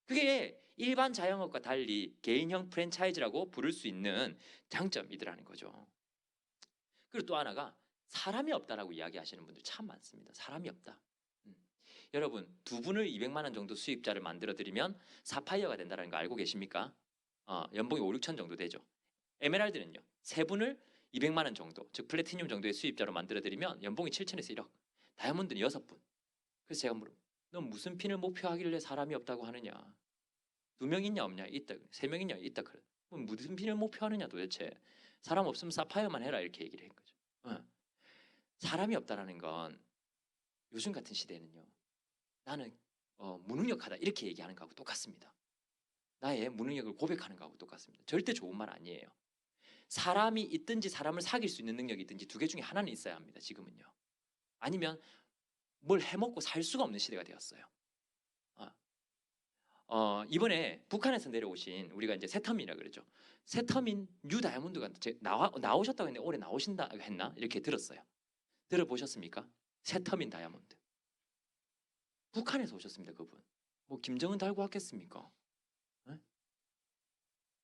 그게 일반 자영업과 달리 개인형 프랜차이즈라고 부를 수 있는 장점이더라는 거죠. 그리고 또 하나가 사람이 없다라고 이야기하시는 분들 참 많습니다. 사람이 없다. 여러분, 두 분을 200만 원 정도 수입자를 만들어 드리면 사파이어가 된다는 거 알고 계십니까? 연봉이 5, 6천 정도 되죠. 에메랄드는요, 세 분을 200만 원 정도, 즉 플래티늄 정도의 수입자로 만들어 드리면 연봉이 7천에서 1억. 다이아몬드는 6분. 그래서 제가 물어요. 넌 무슨 핀을 목표하길래 사람이 없다고 하느냐? 2명 있냐 없냐? 있다. 3명 있냐? 있다. 그래. 무슨 핀을 목표하느냐 도대체? 사람 없으면 사파이어만 해라 이렇게 얘기를 한 거죠. 사람이 없다라는 건 요즘 같은 시대에는요, 나는 무능력하다 이렇게 얘기하는 거하고 똑같습니다. 나의 무능력을 고백하는 거하고 똑같습니다. 절대 좋은 말 아니에요. 사람이 있든지 사람을 사귈 수 있는 능력이 있든지 두 개 중에 하나는 있어야 합니다. 지금은요. 아니면 뭘 해먹고 살 수가 없는 시대가 되었어요. 이번에 북한에서 내려오신 우리가 이제 새터민이라 그러죠. 새터민 뉴 다이아몬드가 나오셨다고 했는데 올해 나오신다 했나 이렇게 들었어요. 들어보셨습니까? 새터민 다이아몬드. 북한에서 오셨습니다. 그분. 뭐 김정은 달고 왔겠습니까? 네?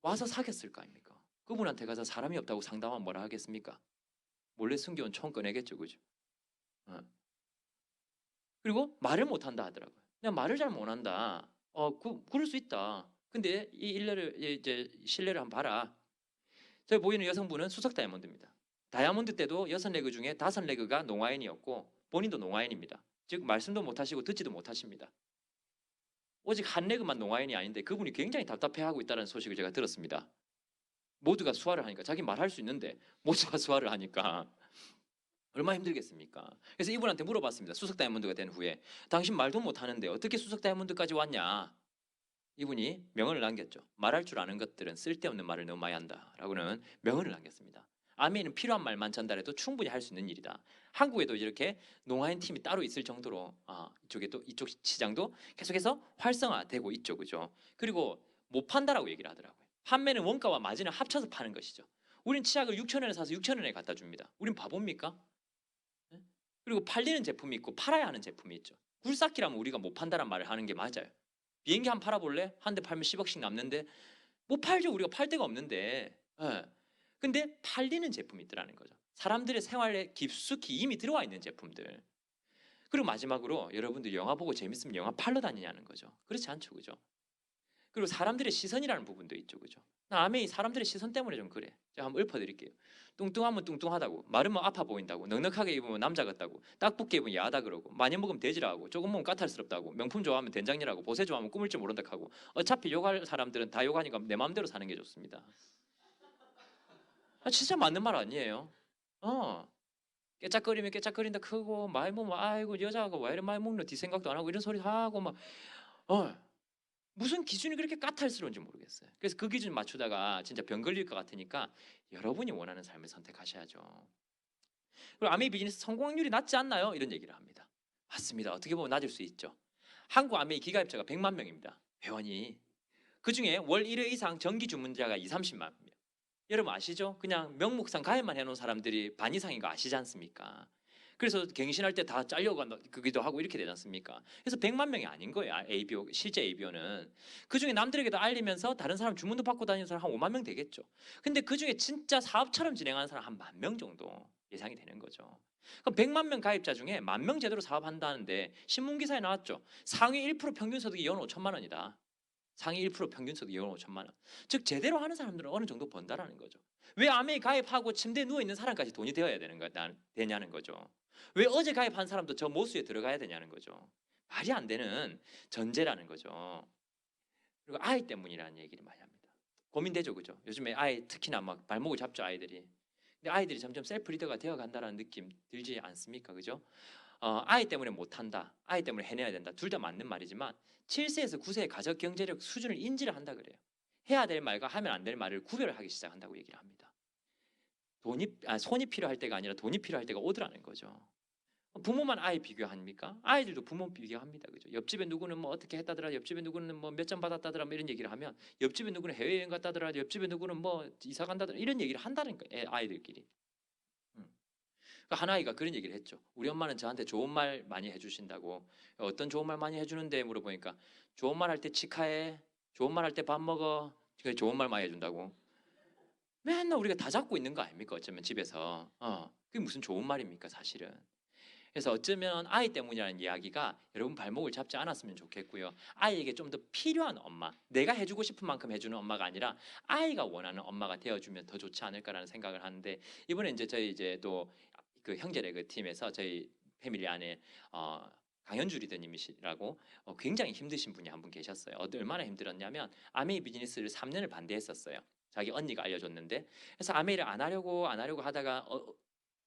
와서 사귀었을 거 아닙니까? 그분한테 가서 사람이 없다고 상담하면 뭐라 하겠습니까? 몰래 숨겨온 총 꺼내겠죠, 그죠? 그리고 말을 못한다 하더라고요. 그냥 말을 잘 못한다. 그럴 수 있다. 근데 이 일례를 이제 실례를 한번 봐라. 저기 보이는 여성분은 수석 다이아몬드입니다. 다이아몬드 때도 6레그 중에 5레그가 농아인이었고 본인도 농아인입니다. 즉 말씀도 못하시고 듣지도 못하십니다. 오직 한 레그만 농아인이 아닌데 그분이 굉장히 답답해하고 있다는 소식을 제가 들었습니다. 모두가 수화를 하니까 자기 말할 수 있는데 모두가 수화를 하니까 얼마나 힘들겠습니까? 그래서 이분한테 물어봤습니다. 수석 다이아몬드가 된 후에 당신 말도 못하는데 어떻게 수석 다이아몬드까지 왔냐? 이분이 명언을 남겼죠. 말할 줄 아는 것들은 쓸데없는 말을 너무 많이 한다라고는 명언을 남겼습니다. 아메이는 필요한 말만 전달해도 충분히 할 수 있는 일이다. 한국에도 이렇게 농아인 팀이 따로 있을 정도로 이쪽에 또 이쪽 시장도 계속해서 활성화되고 있죠, 그죠? 그리고 못 판다라고 얘기를 하더라고요. 판매는 원가와 마진을 합쳐서 파는 것이죠. 우린 치약을 6천 원에 사서 6천 원에 갖다 줍니다. 우린 바보입니까? 네? 그리고 팔리는 제품이 있고 팔아야 하는 제품이 있죠. 굴삭기라면 우리가 못 판다는 말을 하는 게 맞아요. 비행기 한 팔아볼래? 한 대 팔면 10억씩 남는데 못 팔죠. 우리가 팔 데가 없는데. 예. 근데 팔리는 제품이 있더라는 거죠. 사람들의 생활에 깊숙이 이미 들어와 있는 제품들. 그리고 마지막으로 여러분들 영화 보고 재밌으면 영화 팔러 다니냐는 거죠. 그렇지 않죠, 그죠? 그리고 사람들의 시선이라는 부분도 있죠, 그죠? 아메이 사람들의 시선 때문에 좀 그래. 제가 한번 읊어드릴게요. 뚱뚱하면 뚱뚱하다고, 마르면 아파 보인다고, 넉넉하게 입으면 남자 같다고, 딱 붙게 입으면 야하다 그러고, 많이 먹으면 돼지라고, 조금 먹으면 까탈스럽다고, 명품 좋아하면 된장이라고, 보세 좋아하면 꾸밀 줄 모른다 하고, 어차피 욕할 사람들은 다 욕하니까 내 마음대로 사는 게 좋습니다. 진짜 맞는 말 아니에요? 깨짝거리면 깨짝거린다 크고, 많이 먹으면 아이고 여자가 왜 이렇게 많이 먹노? 뒤 생각도 안 하고 이런 소리 하고 막 무슨 기준이 그렇게 까탈스러운지 모르겠어요. 그래서 그 기준 맞추다가 진짜 병 걸릴 것 같으니까 여러분이 원하는 삶을 선택하셔야죠. 그리고 아메이 비즈니스 성공 확률이 낮지 않나요? 이런 얘기를 합니다. 맞습니다. 어떻게 보면 낮을 수 있죠. 한국 아메이 기가입자가 100만 명입니다. 회원이. 그중에 월 1회 이상 정기 주문자가 2, 30만 명. 여러분 아시죠? 그냥 명목상 가입만 해놓은 사람들이 반 이상인 거 아시지 않습니까? 그래서 갱신할 때 다 잘려가기도 하고 이렇게 되지 않습니까? 그래서 100만 명이 아닌 거예요. ABO, 실제 ABO는. 그중에 남들에게도 알리면서 다른 사람 주문도 받고 다니는 사람 한 5만 명 되겠죠. 근데 그중에 진짜 사업처럼 진행하는 사람 한 10,000명 정도 예상이 되는 거죠. 그럼 100만 명 가입자 중에 10,000명 제대로 사업한다는데 신문기사에 나왔죠. 상위 1% 평균 소득이 연 5천만 원이다. 상위 1% 평균 소득이 연 5천만 원. 즉 제대로 하는 사람들은 어느 정도 번다라는 거죠. 왜 아메이 가입하고 침대에 누워 있는 사람까지 돈이 되어야 되냐는 거죠. 왜 어제 가입한 사람도 저 모수에 들어가야 되냐는 거죠. 말이 안 되는 전제라는 거죠. 그리고 아이 때문이라는 얘기를 많이 합니다. 고민되죠, 그죠? 요즘에 아이 특히나 막 발목을 잡죠, 아이들이. 근데 아이들이 점점 셀프 리더가 되어 간다는 느낌 들지 않습니까, 그죠? 아이 때문에 못한다, 아이 때문에 해내야 된다, 둘 다 맞는 말이지만 7세에서 9세의 가족 경제력 수준을 인지를 한다 그래요. 해야 될 말과 하면 안 될 말을 구별을 하기 시작한다고 얘기를 합니다. 손이 필요할 때가 아니라 돈이 필요할 때가 오더라는 거죠. 부모만 아이 비교합니까? 아이들도 부모 비교합니다. 그죠? 옆집에 누구는 뭐 어떻게 했다더라, 옆집에 누구는 뭐 몇 점 받았다더라, 뭐 이런 얘기를 하면 옆집에 누구는 해외여행 갔다더라, 옆집에 누구는 뭐 이사 간다더라, 이런 얘기를 한다는 거예요. 아이들끼리. 한 아이가 그런 얘기를 했죠. 우리 엄마는 저한테 좋은 말 많이 해주신다고. 어떤 좋은 말 많이 해주는데 물어보니까 좋은 말 할 때 치카해, 좋은 말 할 때 밥 먹어, 좋은 말 많이 해준다고. 맨날 우리가 다 잡고 있는 거 아닙니까? 어쩌면 집에서. 그게 무슨 좋은 말입니까, 사실은. 그래서 어쩌면 아이 때문이라는 이야기가 여러분 발목을 잡지 않았으면 좋겠고요. 아이에게 좀 더 필요한 엄마, 내가 해주고 싶은 만큼 해주는 엄마가 아니라 아이가 원하는 엄마가 되어주면 더 좋지 않을까라는 생각을 하는데, 이번에 이제 저희 이제 또 그 형제레그 팀에서 저희 패밀리 안에 강현주 리더님이시라고 굉장히 힘드신 분이 한 분 계셨어요. 얼마나 힘들었냐면 아메이 비즈니스를 3년을 반대했었어요. 자기 언니가 알려줬는데, 그래서 아메이를 안 하려고 하다가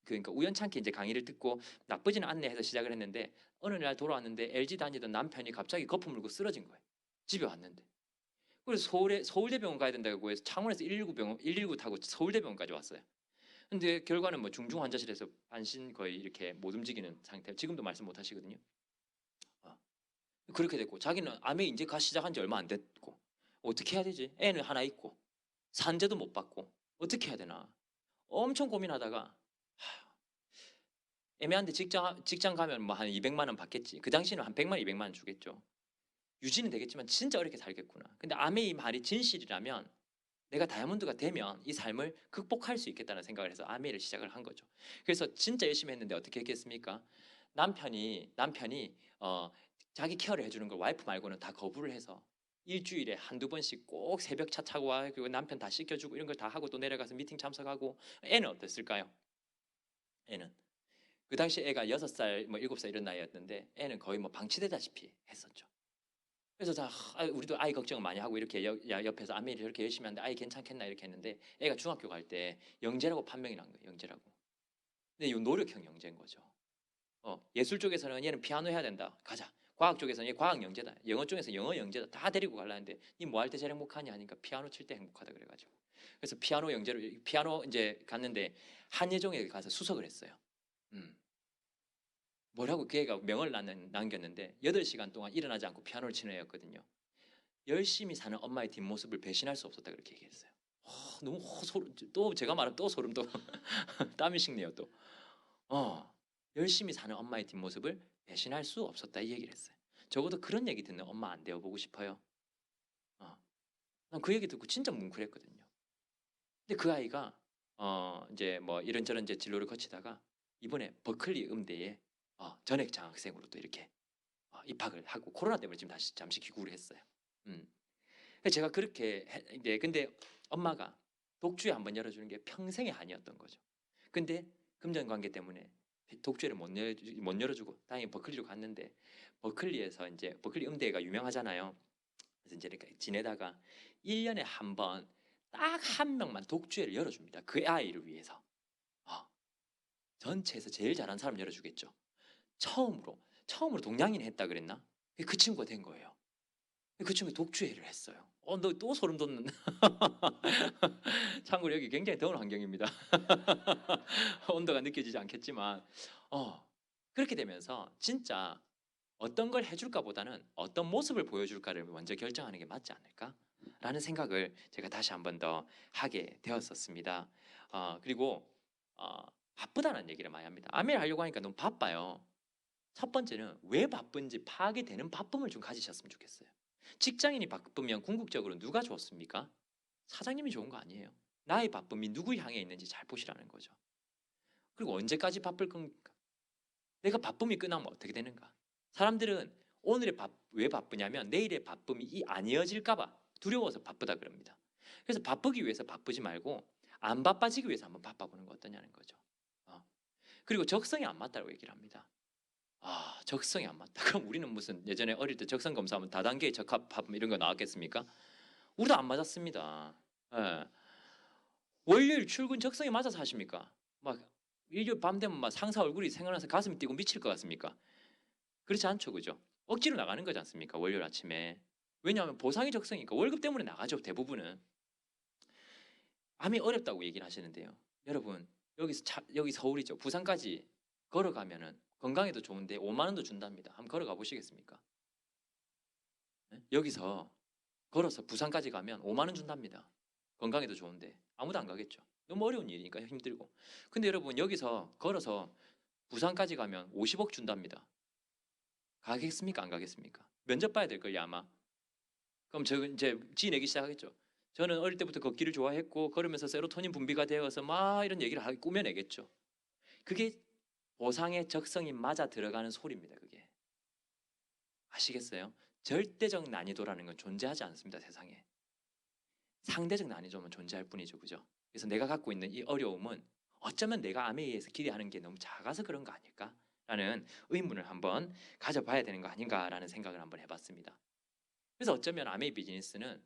그러니까 우연찮게 이제 강의를 듣고 나쁘지는 않네 해서 시작을 했는데, 어느 날 돌아왔는데 LG 다니던 남편이 갑자기 거품 물고 쓰러진 거예요. 집에 왔는데. 그래서 서울대병원 가야 된다고 해서 창원에서 119 타고 서울대병원까지 왔어요. 근데 결과는 뭐 중증 환자실에서 반신 거의 이렇게 못 움직이는 상태. 지금도 말씀 못 하시거든요. 그렇게 됐고, 자기는 암에 이제 시작한 지 얼마 안 됐고, 어떻게 해야 되지? 애는 하나 있고 산재도 못 받고 어떻게 해야 되나 엄청 고민하다가, 애매한데 직장 가면 뭐 한 200만 원 받겠지. 그 당시는 한 100만 200만 원 주겠죠. 유지는 되겠지만 진짜 어렵게 살겠구나. 근데 암의 이 말이 진실이라면 내가 다이아몬드가 되면 이 삶을 극복할 수 있겠다는 생각을 해서 아메이를 시작을 한 거죠. 그래서 진짜 열심히 했는데 어떻게 했겠습니까? 남편이 자기 케어를 해주는 걸 와이프 말고는 다 거부를 해서 일주일에 한두 번씩 꼭 새벽 차 타고 와, 그리고 남편 다 씻겨주고 이런 걸 다 하고 또 내려가서 미팅 참석하고. 애는 어땠을까요? 애는 그 당시 애가 6살 뭐 7살 이런 나이였는데 애는 거의 뭐 방치되다시피 했었죠. 그래서 우리도 아이 걱정을 많이 하고 이렇게 옆에서 아메리 저렇게 열심히 하는데 아이 괜찮겠나 이렇게 했는데 애가 중학교 갈 때 영재라고 판명이 난 거예요. 영재라고. 근데 이 노력형 영재인 거죠. 예술 쪽에서는 얘는 피아노 해야 된다. 가자. 과학 쪽에서는 얘 과학 영재다. 영어 쪽에서 영어 영재다. 다 데리고 가려는데 니 뭐 할 때 제일 행복하냐 하니까 피아노 칠 때 행복하다 그래가지고. 그래서 피아노 영재로 피아노 이제 갔는데 한예종에 가서 수석을 했어요. 뭐라고 그 애가 명을 남겼는데 8시간 동안 일어나지 않고 피아노를 치는 애였거든요. 열심히 사는 엄마의 뒷모습을 배신할 수 없었다 그렇게 얘기했어요. 너무 소름, 또 제가 말하면 또 소름 또 땀이 식네요 또. 열심히 사는 엄마의 뒷모습을 배신할 수 없었다 이 얘기를 했어요. 적어도 그런 얘기 듣는 엄마 안 되어보고 싶어요. 난 그 얘기 듣고 진짜 뭉클했거든요. 근데 그 아이가 이제 뭐 이런저런 이제 진로를 거치다가 이번에 버클리 음대에 전액 장학생으로 또 이렇게 입학을 하고 코로나 때문에 지금 다시 잠시 귀국을 했어요. 제가 그렇게 이제 근데 엄마가 독주회 한번 열어주는 게 평생의 한이었던 거죠. 근데 금전 관계 때문에 독주회를 못 열어주고 다행히 버클리로 갔는데 버클리에서 이제 버클리 음대가 유명하잖아요. 그래서 이제 이렇게 지내다가 1년에 한 번 딱 한 명만 독주회를 열어줍니다. 그 아이를 위해서. 전체에서 제일 잘하는 사람 열어주겠죠. 처음으로 동양인 했다 그랬나? 그 친구가 된 거예요. 그 친구가 독주회를 했어요. 너 또 소름 돋는. 참고로 여기 굉장히 더운 환경입니다. 온도가 느껴지지 않겠지만, 그렇게 되면서 진짜 어떤 걸 해줄까 보다는 어떤 모습을 보여줄까를 먼저 결정하는 게 맞지 않을까라는 생각을 제가 다시 한 번 더 하게 되었었습니다. 그리고 바쁘다는 얘기를 많이 합니다. 아메를 하려고 하니까 너무 바빠요. 첫 번째는 왜 바쁜지 파악이 되는 바쁨을 좀 가지셨으면 좋겠어요. 직장인이 바쁘면 궁극적으로 누가 좋습니까? 사장님이 좋은 거 아니에요. 나의 바쁨이 누구 향해 있는지 잘 보시라는 거죠. 그리고 언제까지 바쁠 겁니까? 내가 바쁨이 끝나면 어떻게 되는가? 사람들은 오늘의 왜 바쁘냐면 내일의 바쁨이 안 이어질까 봐 두려워서 바쁘다 그럽니다. 그래서 바쁘기 위해서 바쁘지 말고 안 바빠지기 위해서 한번 바빠보는 거 어떠냐는 거죠. 그리고 적성이 안 맞다고 얘기를 합니다. 적성이 안 맞다. 그럼 우리는 무슨 예전에 어릴 때 적성 검사하면 다단계 적합함 이런 거 나왔겠습니까? 우리도 안 맞았습니다. 예. 월요일 출근 적성에 맞아서 하십니까? 막 일요일 밤 되면 막 상사 얼굴이 생각나서 가슴이 뛰고 미칠 것 같습니까? 그렇지 않죠, 그죠? 억지로 나가는 거지 않습니까? 월요일 아침에. 왜냐하면 보상이 적성이니까 월급 때문에 나가죠, 대부분은. 암이 어렵다고 얘기를 하시는데요. 여러분 여기 서울이죠. 부산까지 걸어가면은 건강에도 좋은데 5만 원도 준답니다. 한번 걸어가 보시겠습니까? 네? 여기서 걸어서 부산까지 가면 5만 원 준답니다. 건강에도 좋은데 아무도 안 가겠죠. 너무 어려운 일이니까 힘들고. 근데 여러분 여기서 걸어서 부산까지 가면 50억 준답니다. 가겠습니까? 안 가겠습니까? 면접 봐야 될 걸요 아마. 그럼 저 이제 지 내기 시작하겠죠. 저는 어릴 때부터 걷기를 좋아했고 걸으면서 세로토닌 분비가 되어서 막 이런 얘기를 꾸며내겠죠. 그게 보상의 적성이 맞아 들어가는 소리입니다. 그게. 아시겠어요? 절대적 난이도라는 건 존재하지 않습니다. 세상에. 상대적 난이도만 존재할 뿐이죠. 그죠? 그래서 내가 갖고 있는 이 어려움은 어쩌면 내가 암에 의해서 기대하는 게 너무 작아서 그런 거 아닐까? 라는 의문을 한번 가져봐야 되는 거 아닌가라는 생각을 한번 해봤습니다. 그래서 어쩌면 아메이 비즈니스는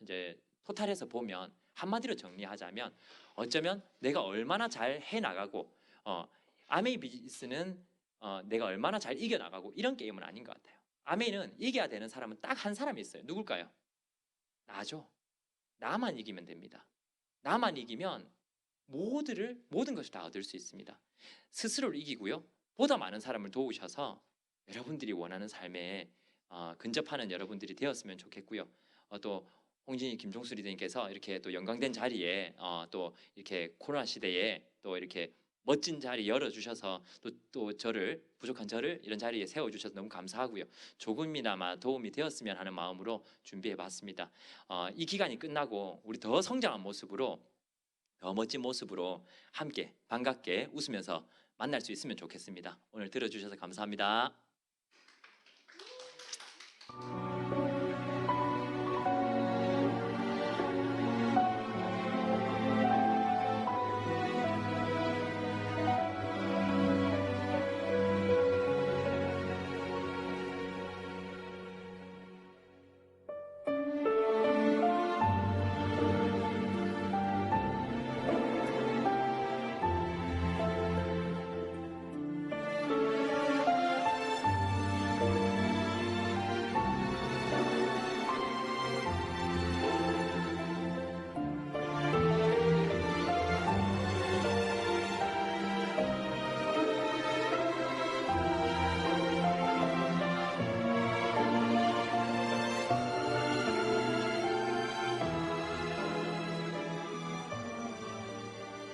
이제 토탈해서 보면 한마디로 정리하자면 어쩌면 내가 얼마나 잘 해나가고 아메이 비즈니스는 내가 얼마나 잘 이겨나가고 이런 게임은 아닌 것 같아요. 아메이는 이겨야 되는 사람은 딱 한 사람이 있어요. 누굴까요? 나죠. 나만 이기면 됩니다. 나만 이기면 모든 것을 다 얻을 수 있습니다. 스스로를 이기고요. 보다 많은 사람을 도우셔서 여러분들이 원하는 삶에 근접하는 여러분들이 되었으면 좋겠고요. 또 홍진희 김종수 리더님께서 이렇게 또 영광된 자리에 또 이렇게 코로나 시대에 또 이렇게 멋진 자리 열어주셔서 또 저를 부족한 저를 이런 자리에 세워주셔서 너무 감사하고요. 조금이나마 도움이 되었으면 하는 마음으로 준비해봤습니다. 이 기간이 끝나고 우리 더 성장한 모습으로 더 멋진 모습으로 함께 반갑게 웃으면서 만날 수 있으면 좋겠습니다. 오늘 들어주셔서 감사합니다.